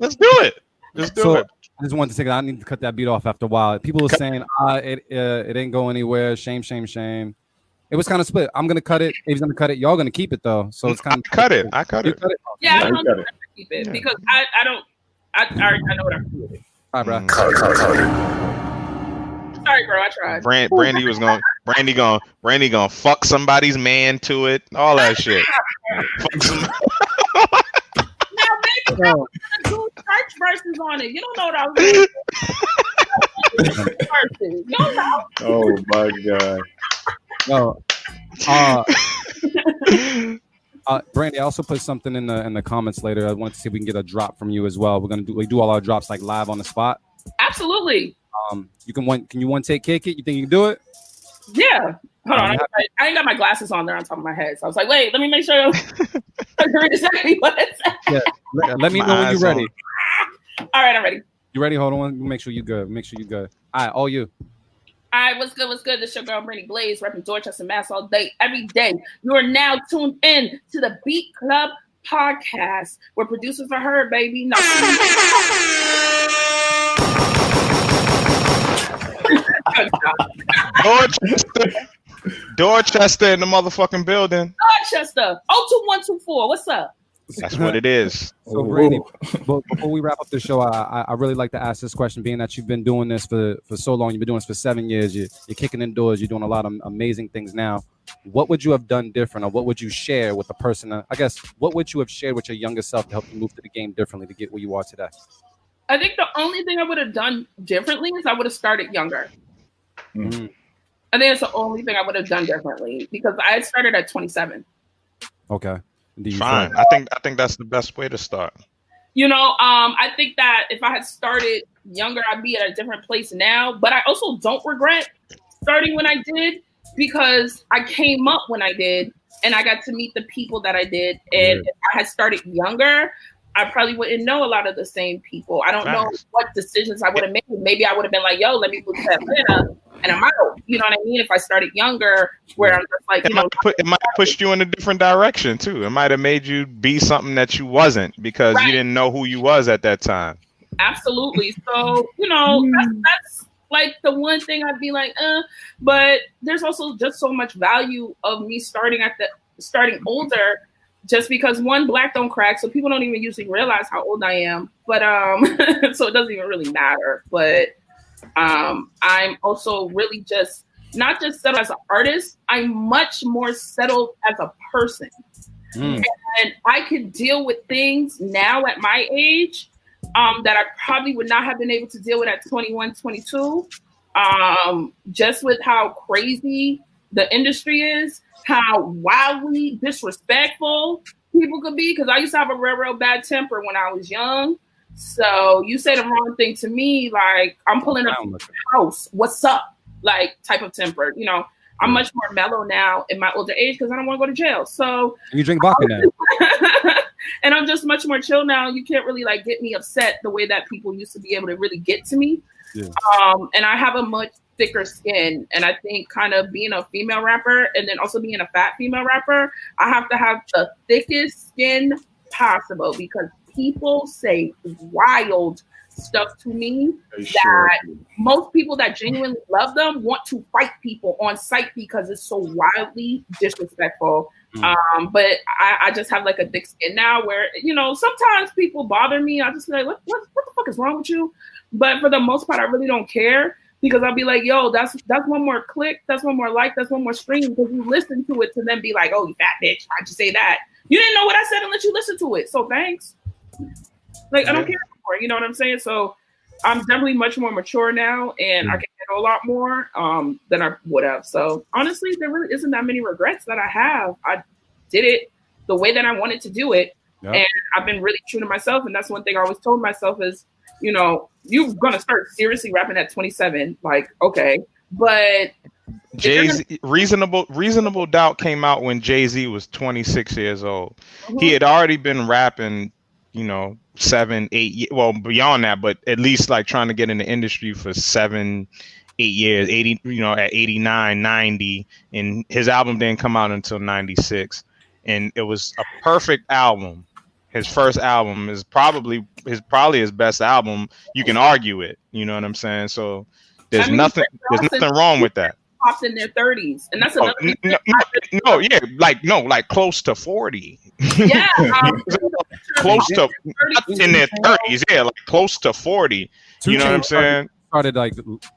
Let's do it. Let's do it. I just wanted to say I need to cut that beat off after a while. People are saying it didn't go anywhere. Shame. It was kind of split. I'm gonna cut it. Abe's gonna cut it. Y'all gonna keep it though. So it's kind of cut it. I cut it. Yeah, I don't keep it because I already know what I'm doing. All right, bro. Sorry, bro. I tried. Brandie gonna fuck somebody's man to it. All that shit. Fuck somebody. Now, baby, I was gonna do church verses on it. You don't know what I was doing. You don't know. Oh my god. No. Brandie, I also put something in the comments later. I wanted to see if we can get a drop from you as well. We do all our drops like live on the spot. Absolutely. Can you one take kick it? You think you can do it? Yeah. Hold on. I ain't got my glasses on there on top of my head. So I was like, wait, let me make sure I read exactly what it says. Yeah. Let me know when you're ready. All right, I'm ready. You ready? Hold on. Make sure you're good. All right, all you. All right, what's good? This your girl, Brandie Blaze, repping Dorchester, Mass all day, every day. You are now tuned in to the Beat Club podcast where producers are heard, baby. No. Dorchester in the motherfucking building. Dorchester, 02124. What's up? That's what it is. So, Brandie, before we wrap up the show, I really like to ask this question, being that you've been doing this for so long. You've been doing this for 7 years. You're kicking in doors. You're doing a lot of amazing things now. What would you have done different, or what would you share with the person? I guess, what would you have shared with your younger self to help you move to the game differently to get where you are today? I think the only thing I would have done differently is I would have started younger. Mm-hmm. I think it's the only thing I would have done differently, because I had started at 27. Okay. Fine. I think that's the best way to start. I think that if I had started younger, I'd be at a different place now. But I also don't regret starting when I did, because I came up when I did, and I got to meet the people that I did. And if I had started younger, I probably wouldn't know a lot of the same people. I don't know what decisions I would have made. Maybe I would have been like, yo, let me move to Atlanta and I'm out. You know what I mean? If I started younger, where I'm just like, it might have pushed you in a different direction too. It might have made you be something that you wasn't, because you didn't know who you was at that time. Absolutely. So, that's like the one thing I'd be like, but there's also just so much value of me starting older. Just because, one, black don't crack, so people don't even usually realize how old I am. But so it doesn't even really matter. But I'm also really just not just settled as an artist. I'm much more settled as a person, and I can deal with things now at my age that I probably would not have been able to deal with at 21, 22. Just with how crazy the industry is, how wildly disrespectful people could be. Because I used to have a real bad temper when I was young. So you say the wrong thing to me, like I'm pulling up to the house, what's up? Like type of temper. I'm much more mellow now in my older age because I don't want to go to jail. So you drink vodka now. And I'm just much more chill now. You can't really like get me upset the way that people used to be able to really get to me. Yeah. And I have a much thicker skin, and I think kind of being a female rapper and then also being a fat female rapper, I have to have the thickest skin possible, because people say wild stuff to me that most people that genuinely love them want to fight people on sight because it's so wildly disrespectful. But I just have like a thick skin now where, sometimes people bother me. I just be like, what the fuck is wrong with you? But for the most part, I really don't care, because I'll be like, yo, that's one more click, that's one more like, that's one more stream, because you listen to it to then be like, oh, you fat bitch, why'd you say that? You didn't know what I said unless you listened to it. So thanks. Like, I don't care anymore. You know what I'm saying? So I'm definitely much more mature now, and I can handle a lot more than I would have. So honestly, there really isn't that many regrets that I have. I did it the way that I wanted to do it. Yep. And I've been really true to myself. And that's one thing I always told myself is, you're going to start seriously rapping at 27. Like, okay. But Jay-Z, Reasonable Doubt came out when Jay-Z was 26 years old. He had already been rapping, 7, 8 years, well, beyond that, but at least like trying to get in the industry for 7, 8 years, 80, at 89, 90. And his album didn't come out until 96. And it was a perfect album. His first album is probably his best album. You can argue it. You know what I'm saying? So there's nothing wrong with that. Popped in their 30s, and that's another. Like close to 40. Yeah, close to in their 30s. Yeah, like close to 40. You know what I'm saying? Started like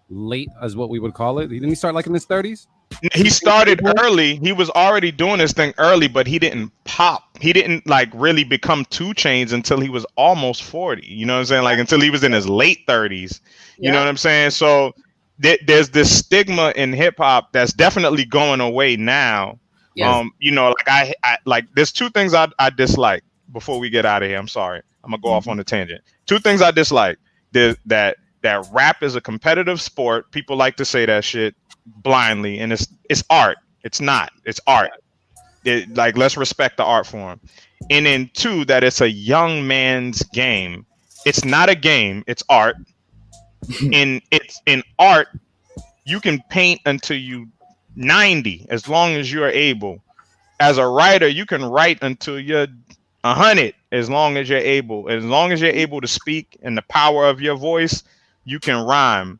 late, as what we would call it. Didn't he start like in his 30s? He started early. He was already doing this thing early, but he didn't pop. He didn't like really become 2 Chainz until he was almost 40. You know what I'm saying? Like until he was in his late 30s. You know what I'm saying? So there's this stigma in hip hop that's definitely going away now. Yes. I like there's 2 things I dislike before we get out of here. I'm sorry. I'm gonna go off on a tangent. 2 things I dislike. That rap is a competitive sport. People like to say that shit blindly, and it's art. It's not. It's art. Like, let's respect the art form. And then 2, that it's a young man's game. It's not a game. It's art. And it's in art. You can paint until you 90, as long as you're able. As a writer, you can write until you're 100 as long as you're able. As long as you're able to speak and the power of your voice, you can rhyme.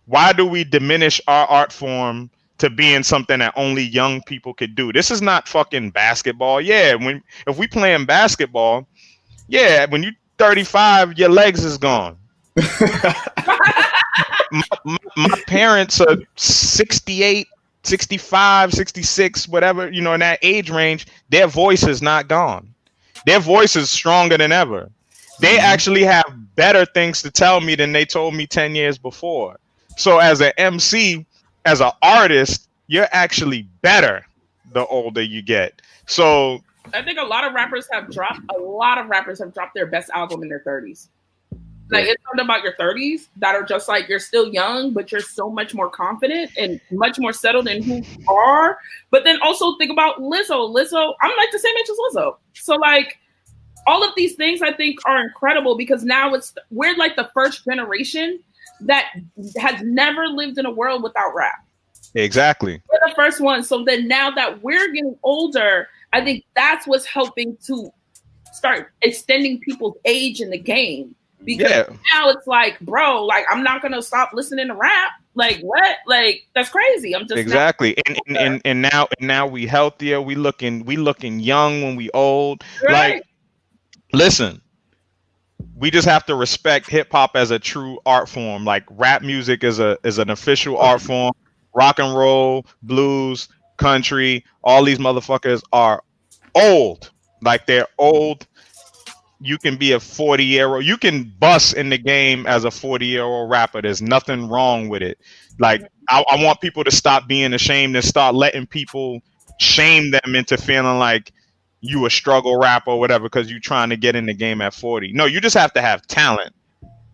Why do we diminish our art form to being something that only young people could do? This is not fucking basketball. Yeah, if we playing basketball, yeah, when you 35, your legs is gone. my parents are 68, 65, 66, whatever, in that age range. Their voice is not gone. Their voice is stronger than ever. They actually have better things to tell me than they told me 10 years before. So as an MC, as an artist, you're actually better the older you get. So I think a lot of rappers have dropped their best album in their 30s. Like, it's something about your 30s that are just like, you're still young, but you're so much more confident and much more settled in who you are. But then also think about Lizzo. I'm like the same age as Lizzo. So like, all of these things I think are incredible because now we're like the first generation that has never lived in a world without rap. Exactly. We're the first one. So then now that we're getting older, I think that's what's helping to start extending people's age in the game. Because now it's like, bro, like, I'm not gonna stop listening to rap. Like, what? Like, that's crazy. I'm just exactly. And now we healthier. We looking young when we old. Right. Like, listen, we just have to respect hip hop as a true art form. Like, rap music is an official art form. Rock and roll, blues, country, all these motherfuckers are old. Like, they're old. You can be a 40-year-old. You can bust in the game as a 40-year-old rapper. There's nothing wrong with it. Like, I want people to stop being ashamed and start letting people shame them into feeling like you a struggle rapper or whatever because you're trying to get in the game at 40. No, you just have to have talent.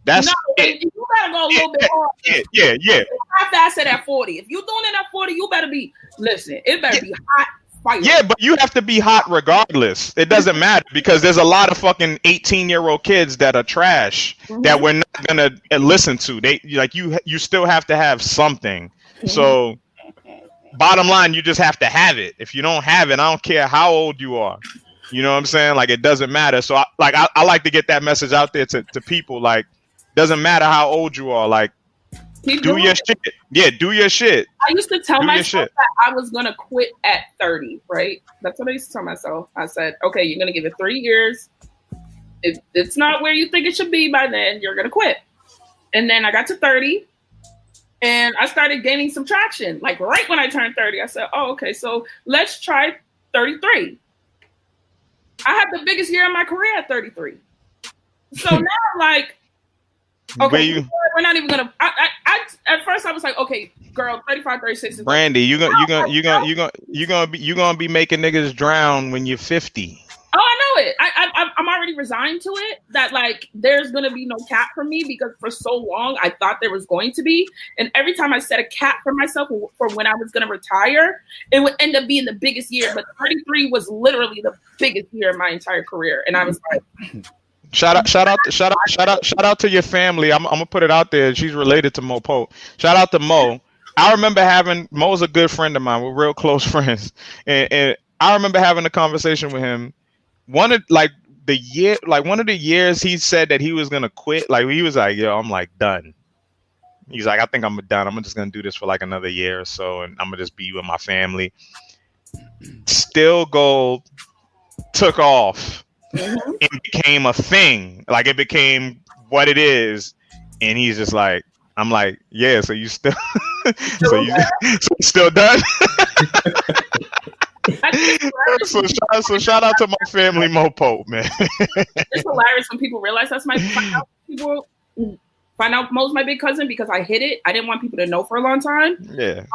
That's it. You gotta go a little bit hard. Yeah. You have to ask it at 40. If you're doing it at 40, you better be, it better be hot. Fire. Yeah, but you have to be hot regardless. It doesn't matter because there's a lot of fucking 18-year-old kids that are trash that we're not gonna listen to. You still have to have something. So bottom line, you just have to have it. If you don't have it, I don't care how old you are. You know what I'm saying? Like, it doesn't matter. So I like to get that message out there to people. Like, doesn't matter how old you are. Like, do your shit. Yeah, do your shit. I used to tell myself that I was going to quit at 30, right? That's what I used to tell myself. I said, okay, you're going to give it 3 years. If it's not where you think it should be by then, you're going to quit. And then I got to 30 and I started gaining some traction. Like, right when I turned 30, I said, oh, okay, so let's try 33. I had the biggest year of my career at 33. So now I'm like, okay, we're not even gonna. I at first I was like, okay, girl, 35, 36 is Brandie, you're gonna be making niggas drown when you're 50. Oh, I know it. I'm already resigned to it. That like there's gonna be no cap for me because for so long I thought there was going to be, and every time I set a cap for myself for when I was gonna retire, it would end up being the biggest year. But 33 was literally the biggest year of my entire career, and I was like. Shout out to your family. I'm gonna put it out there. She's related to Mo Pope. Shout out to Mo. I remember Mo's a good friend of mine. We're real close friends, and I remember having a conversation with him. One of the years he said that he was gonna quit. Like, he was like, "Yo, I'm like done." He's like, "I think I'm done. I'm just gonna do this for like another year or so, and I'm gonna just be with my family." Still Gold took off. It became a thing. Like, it became what it is, and he's just like, I'm like, yeah. So you still, so you still done? so shout out to my family, Mo Pope, man. It's hilarious when people realize that's my people find out Mo's my big cousin because I hid it. I didn't want people to know for a long time. Yeah.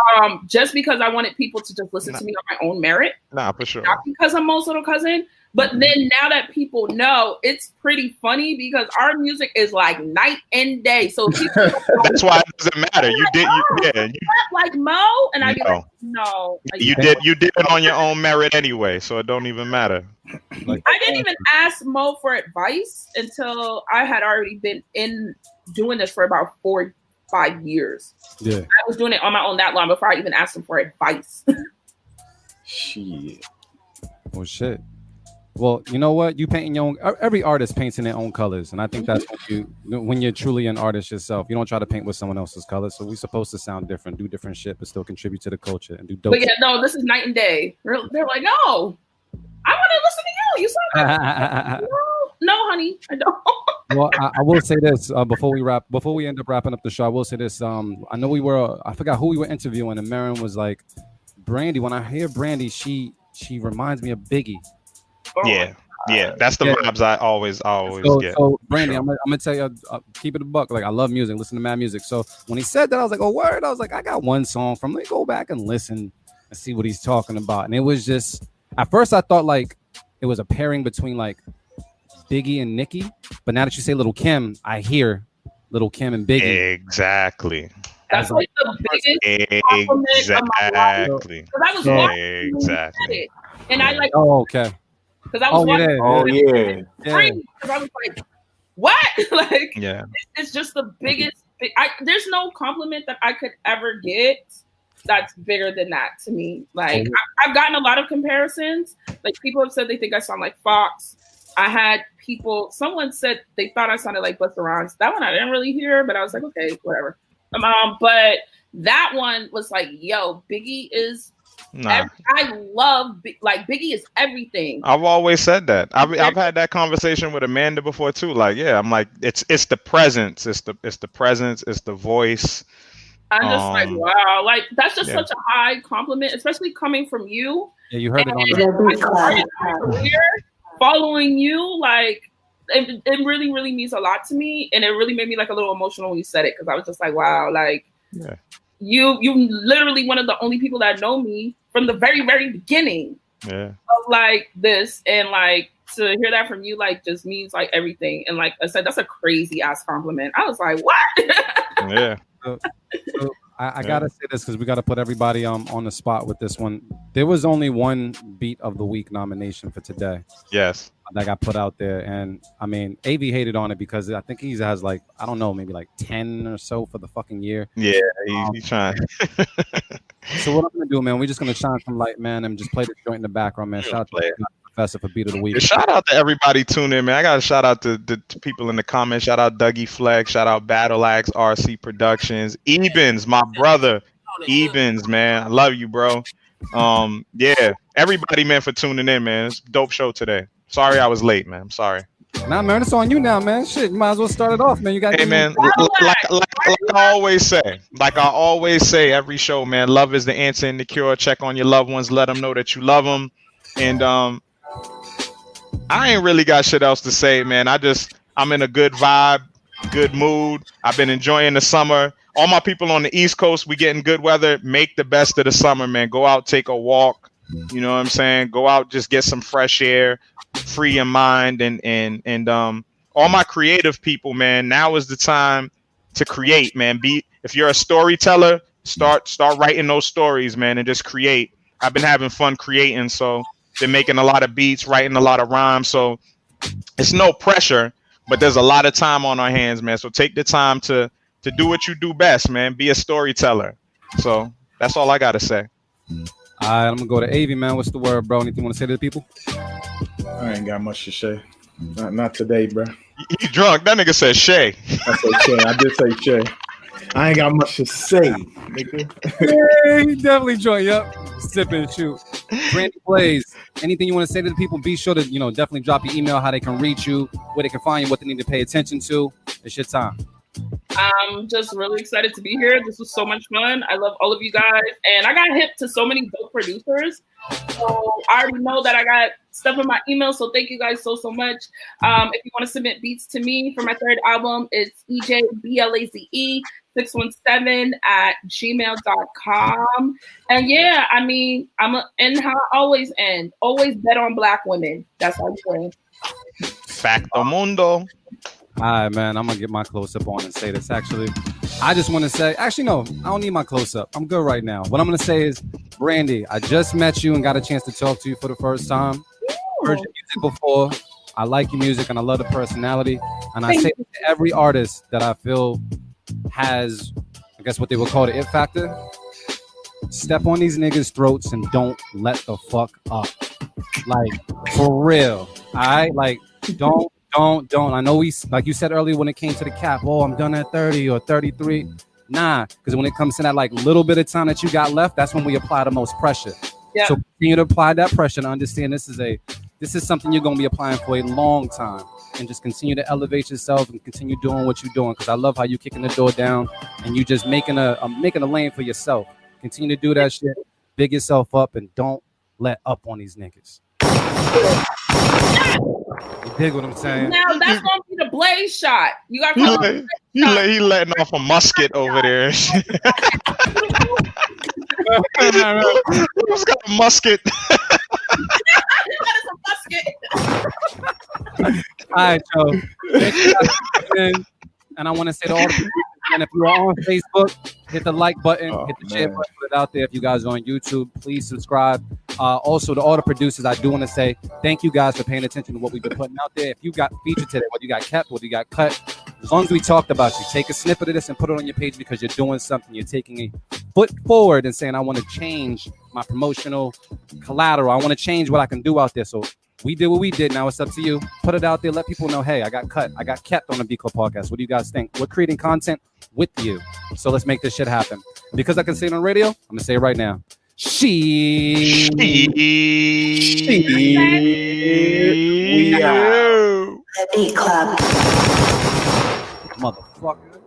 Just because I wanted people to just listen to me on my own merit. Nah, for sure. Not because I'm Mo's little cousin. But then now that people know, it's pretty funny because our music is like night and day. So people that's why it doesn't matter. You like Mo, and I be like, no. You did it on your own merit anyway, so it don't even matter. I didn't even ask Mo for advice until I had already been doing this for about 4-5 years. Yeah, I was doing it on my own that long before I even asked him for advice. Shit. Oh shit. Well, you know what? You paint in your own. Every artist paints in their own colors, and I think that's when you're truly an artist yourself. You don't try to paint with someone else's colors. So we're supposed to sound different, do different shit, but still contribute to the culture and do dope. But yeah, no, this is night and day. They're like, no, I want to listen to you. You sound like no, honey, I don't. Well, I will say this before we end up wrapping up the show. I will say this. I know I forgot who we were interviewing, and Marin was like, Brandie. When I hear Brandie, she reminds me of Biggie. Yeah, that's the vibes I always get. So Brandie, sure. I'm gonna tell you, keep it a buck. Like I love music, listen to mad music. So when he said that, I was like, oh word. I was like, I got one song from. Let me go back and listen and see what he's talking about. And it was just at first I thought like it was a pairing between like Biggie and Nicki, but now that you say Little Kim, I hear Little Kim and Biggie. Exactly. That's like the biggest compliment of my life. Because I was watching exactly. And I like. Oh, okay. Because I was watching. Yeah. Because I was like, what? Like, yeah. It's just the biggest. There's no compliment that I could ever get that's bigger than that to me. Like, I've gotten a lot of comparisons. Like, people have said they think I sound like Fox. I had someone said they thought I sounded like Busta Rhymes. That one I didn't really hear, but I was like, okay, whatever. But that one was like, yo, Biggie is. I love Biggie is everything. I've always said that. I've had that conversation with Amanda before too. Like, yeah, I'm like, it's the presence, it's the presence, it's the voice. I'm just like, wow, like that's just such a high compliment, especially coming from you. Yeah, you heard it on the career. Following you, like it really, really means a lot to me, and it really made me like a little emotional when you said it because I was just like, wow, like. Yeah. You literally one of the only people that know me from the very, very beginning of like this, and like to hear that from you like just means like everything. And like I said, that's a crazy ass compliment. I was like, what? Yeah. So I gotta say this because we gotta put everybody on the spot with this one. There was only one Beat of the Week nomination for today. Yes. That got put out there, and I mean, AV hated on it because I think he has like I don't know, maybe like 10 or so for the fucking year. Yeah, he's trying. So what I'm gonna do, man? We're just gonna shine some light, man, and just play the joint in the background, man. Shout out to Professor for Beat of the Week. Shout out to everybody tuning in, man. I got to shout out to people in the comments. Shout out Dougie Flex. Shout out Battle Axe, RC Productions. Ebens, my brother. Ebens, man. I love you, bro. Yeah, everybody, man, for tuning in, man. It's a dope show today. Sorry I was late, man. I'm sorry. Nah, man, it's on you now, man. Shit, you might as well start it off, man. You got. Hey, man, like I always say, every show, man. Love is the answer and the cure. Check on your loved ones. Let them know that you love them. And I ain't really got shit else to say, man. I'm in a good vibe, good mood. I've been enjoying the summer. All my people on the East Coast, we getting good weather. Make the best of the summer, man. Go out, take a walk. You know what I'm saying? Go out, just get some fresh air, free your mind, and all my creative people, man. Now is the time to create, man. If you're a storyteller, start writing those stories, man, and just create. I've been having fun creating, so been making a lot of beats, writing a lot of rhymes. So it's no pressure, but there's a lot of time on our hands, man. So take the time to do what you do best, man. Be a storyteller. So that's all I gotta say. All right, I'm gonna go to AV, man. What's the word, bro? Anything you want to say to the people? I ain't got much to say. Not today, bro. You drunk? That nigga said Shay. I said Shay. I did say Shay. I ain't got much to say, nigga. Yeah, he definitely joined. Yep, sip and shoot. Brandie Blaze. Anything you want to say to the people? Be sure to definitely drop your email, how they can reach you, where they can find you, what they need to pay attention to. It's your time. I'm just really excited to be here. This was so much fun. I love all of you guys. And I got hip to so many dope producers. So I already know that I got stuff in my email. So thank you guys so much. If you want to submit beats to me for my third album, it's EJBlaze617@gmail.com. And yeah, I mean, and how I always end. Always bet on Black women. That's how you win. Facto mundo. All right, man, I'm going to get my close-up on and say this. Actually, I just want to say, no, I don't need my close-up. I'm good right now. What I'm going to say is, Brandie, I just met you and got a chance to talk to you for the first time. Heard your music before. I like your music and I love the personality. And I say to every artist that I feel has, I guess what they would call the it factor, step on these niggas' throats and don't let the fuck up. Like for real. All right, like don't. I know we, like you said earlier when it came to the cap. Oh, I'm done at 30 or 33. Nah, because when it comes to that like little bit of time that you got left, that's when we apply the most pressure. Yeah. So continue to apply that pressure and understand this is something you're gonna be applying for a long time, and just continue to elevate yourself and continue doing what you're doing. Because I love how you kicking the door down and you just making a lane for yourself. Continue to do that shit, big yourself up, and don't let up on these niggas. You dig what I'm saying? Now that's gonna be the Blaze shot. You got he letting off a musket over there. Who's got a musket? That is a musket. All right, so thank you guys for listening. And I want to say to all the people, and if you're on Facebook, hit the like button, hit the share button, put it out there. If you guys are on YouTube, please subscribe. Also, to all the producers, I do want to say thank you guys for paying attention to what we've been putting out there. If you got featured today, whether you got kept, whether you got cut, as long as we talked about you, take a snippet of this and put it on your page because you're doing something. You're taking a foot forward and saying, I want to change my promotional collateral. I want to change what I can do out there. So we did what we did. Now it's up to you. Put it out there. Let people know, hey, I got cut. I got kept on the B Club podcast. What do you guys think? We're creating content with you. So let's make this shit happen. Because I can say it on radio, I'm going to say it right now. We The B Club. Motherfucker.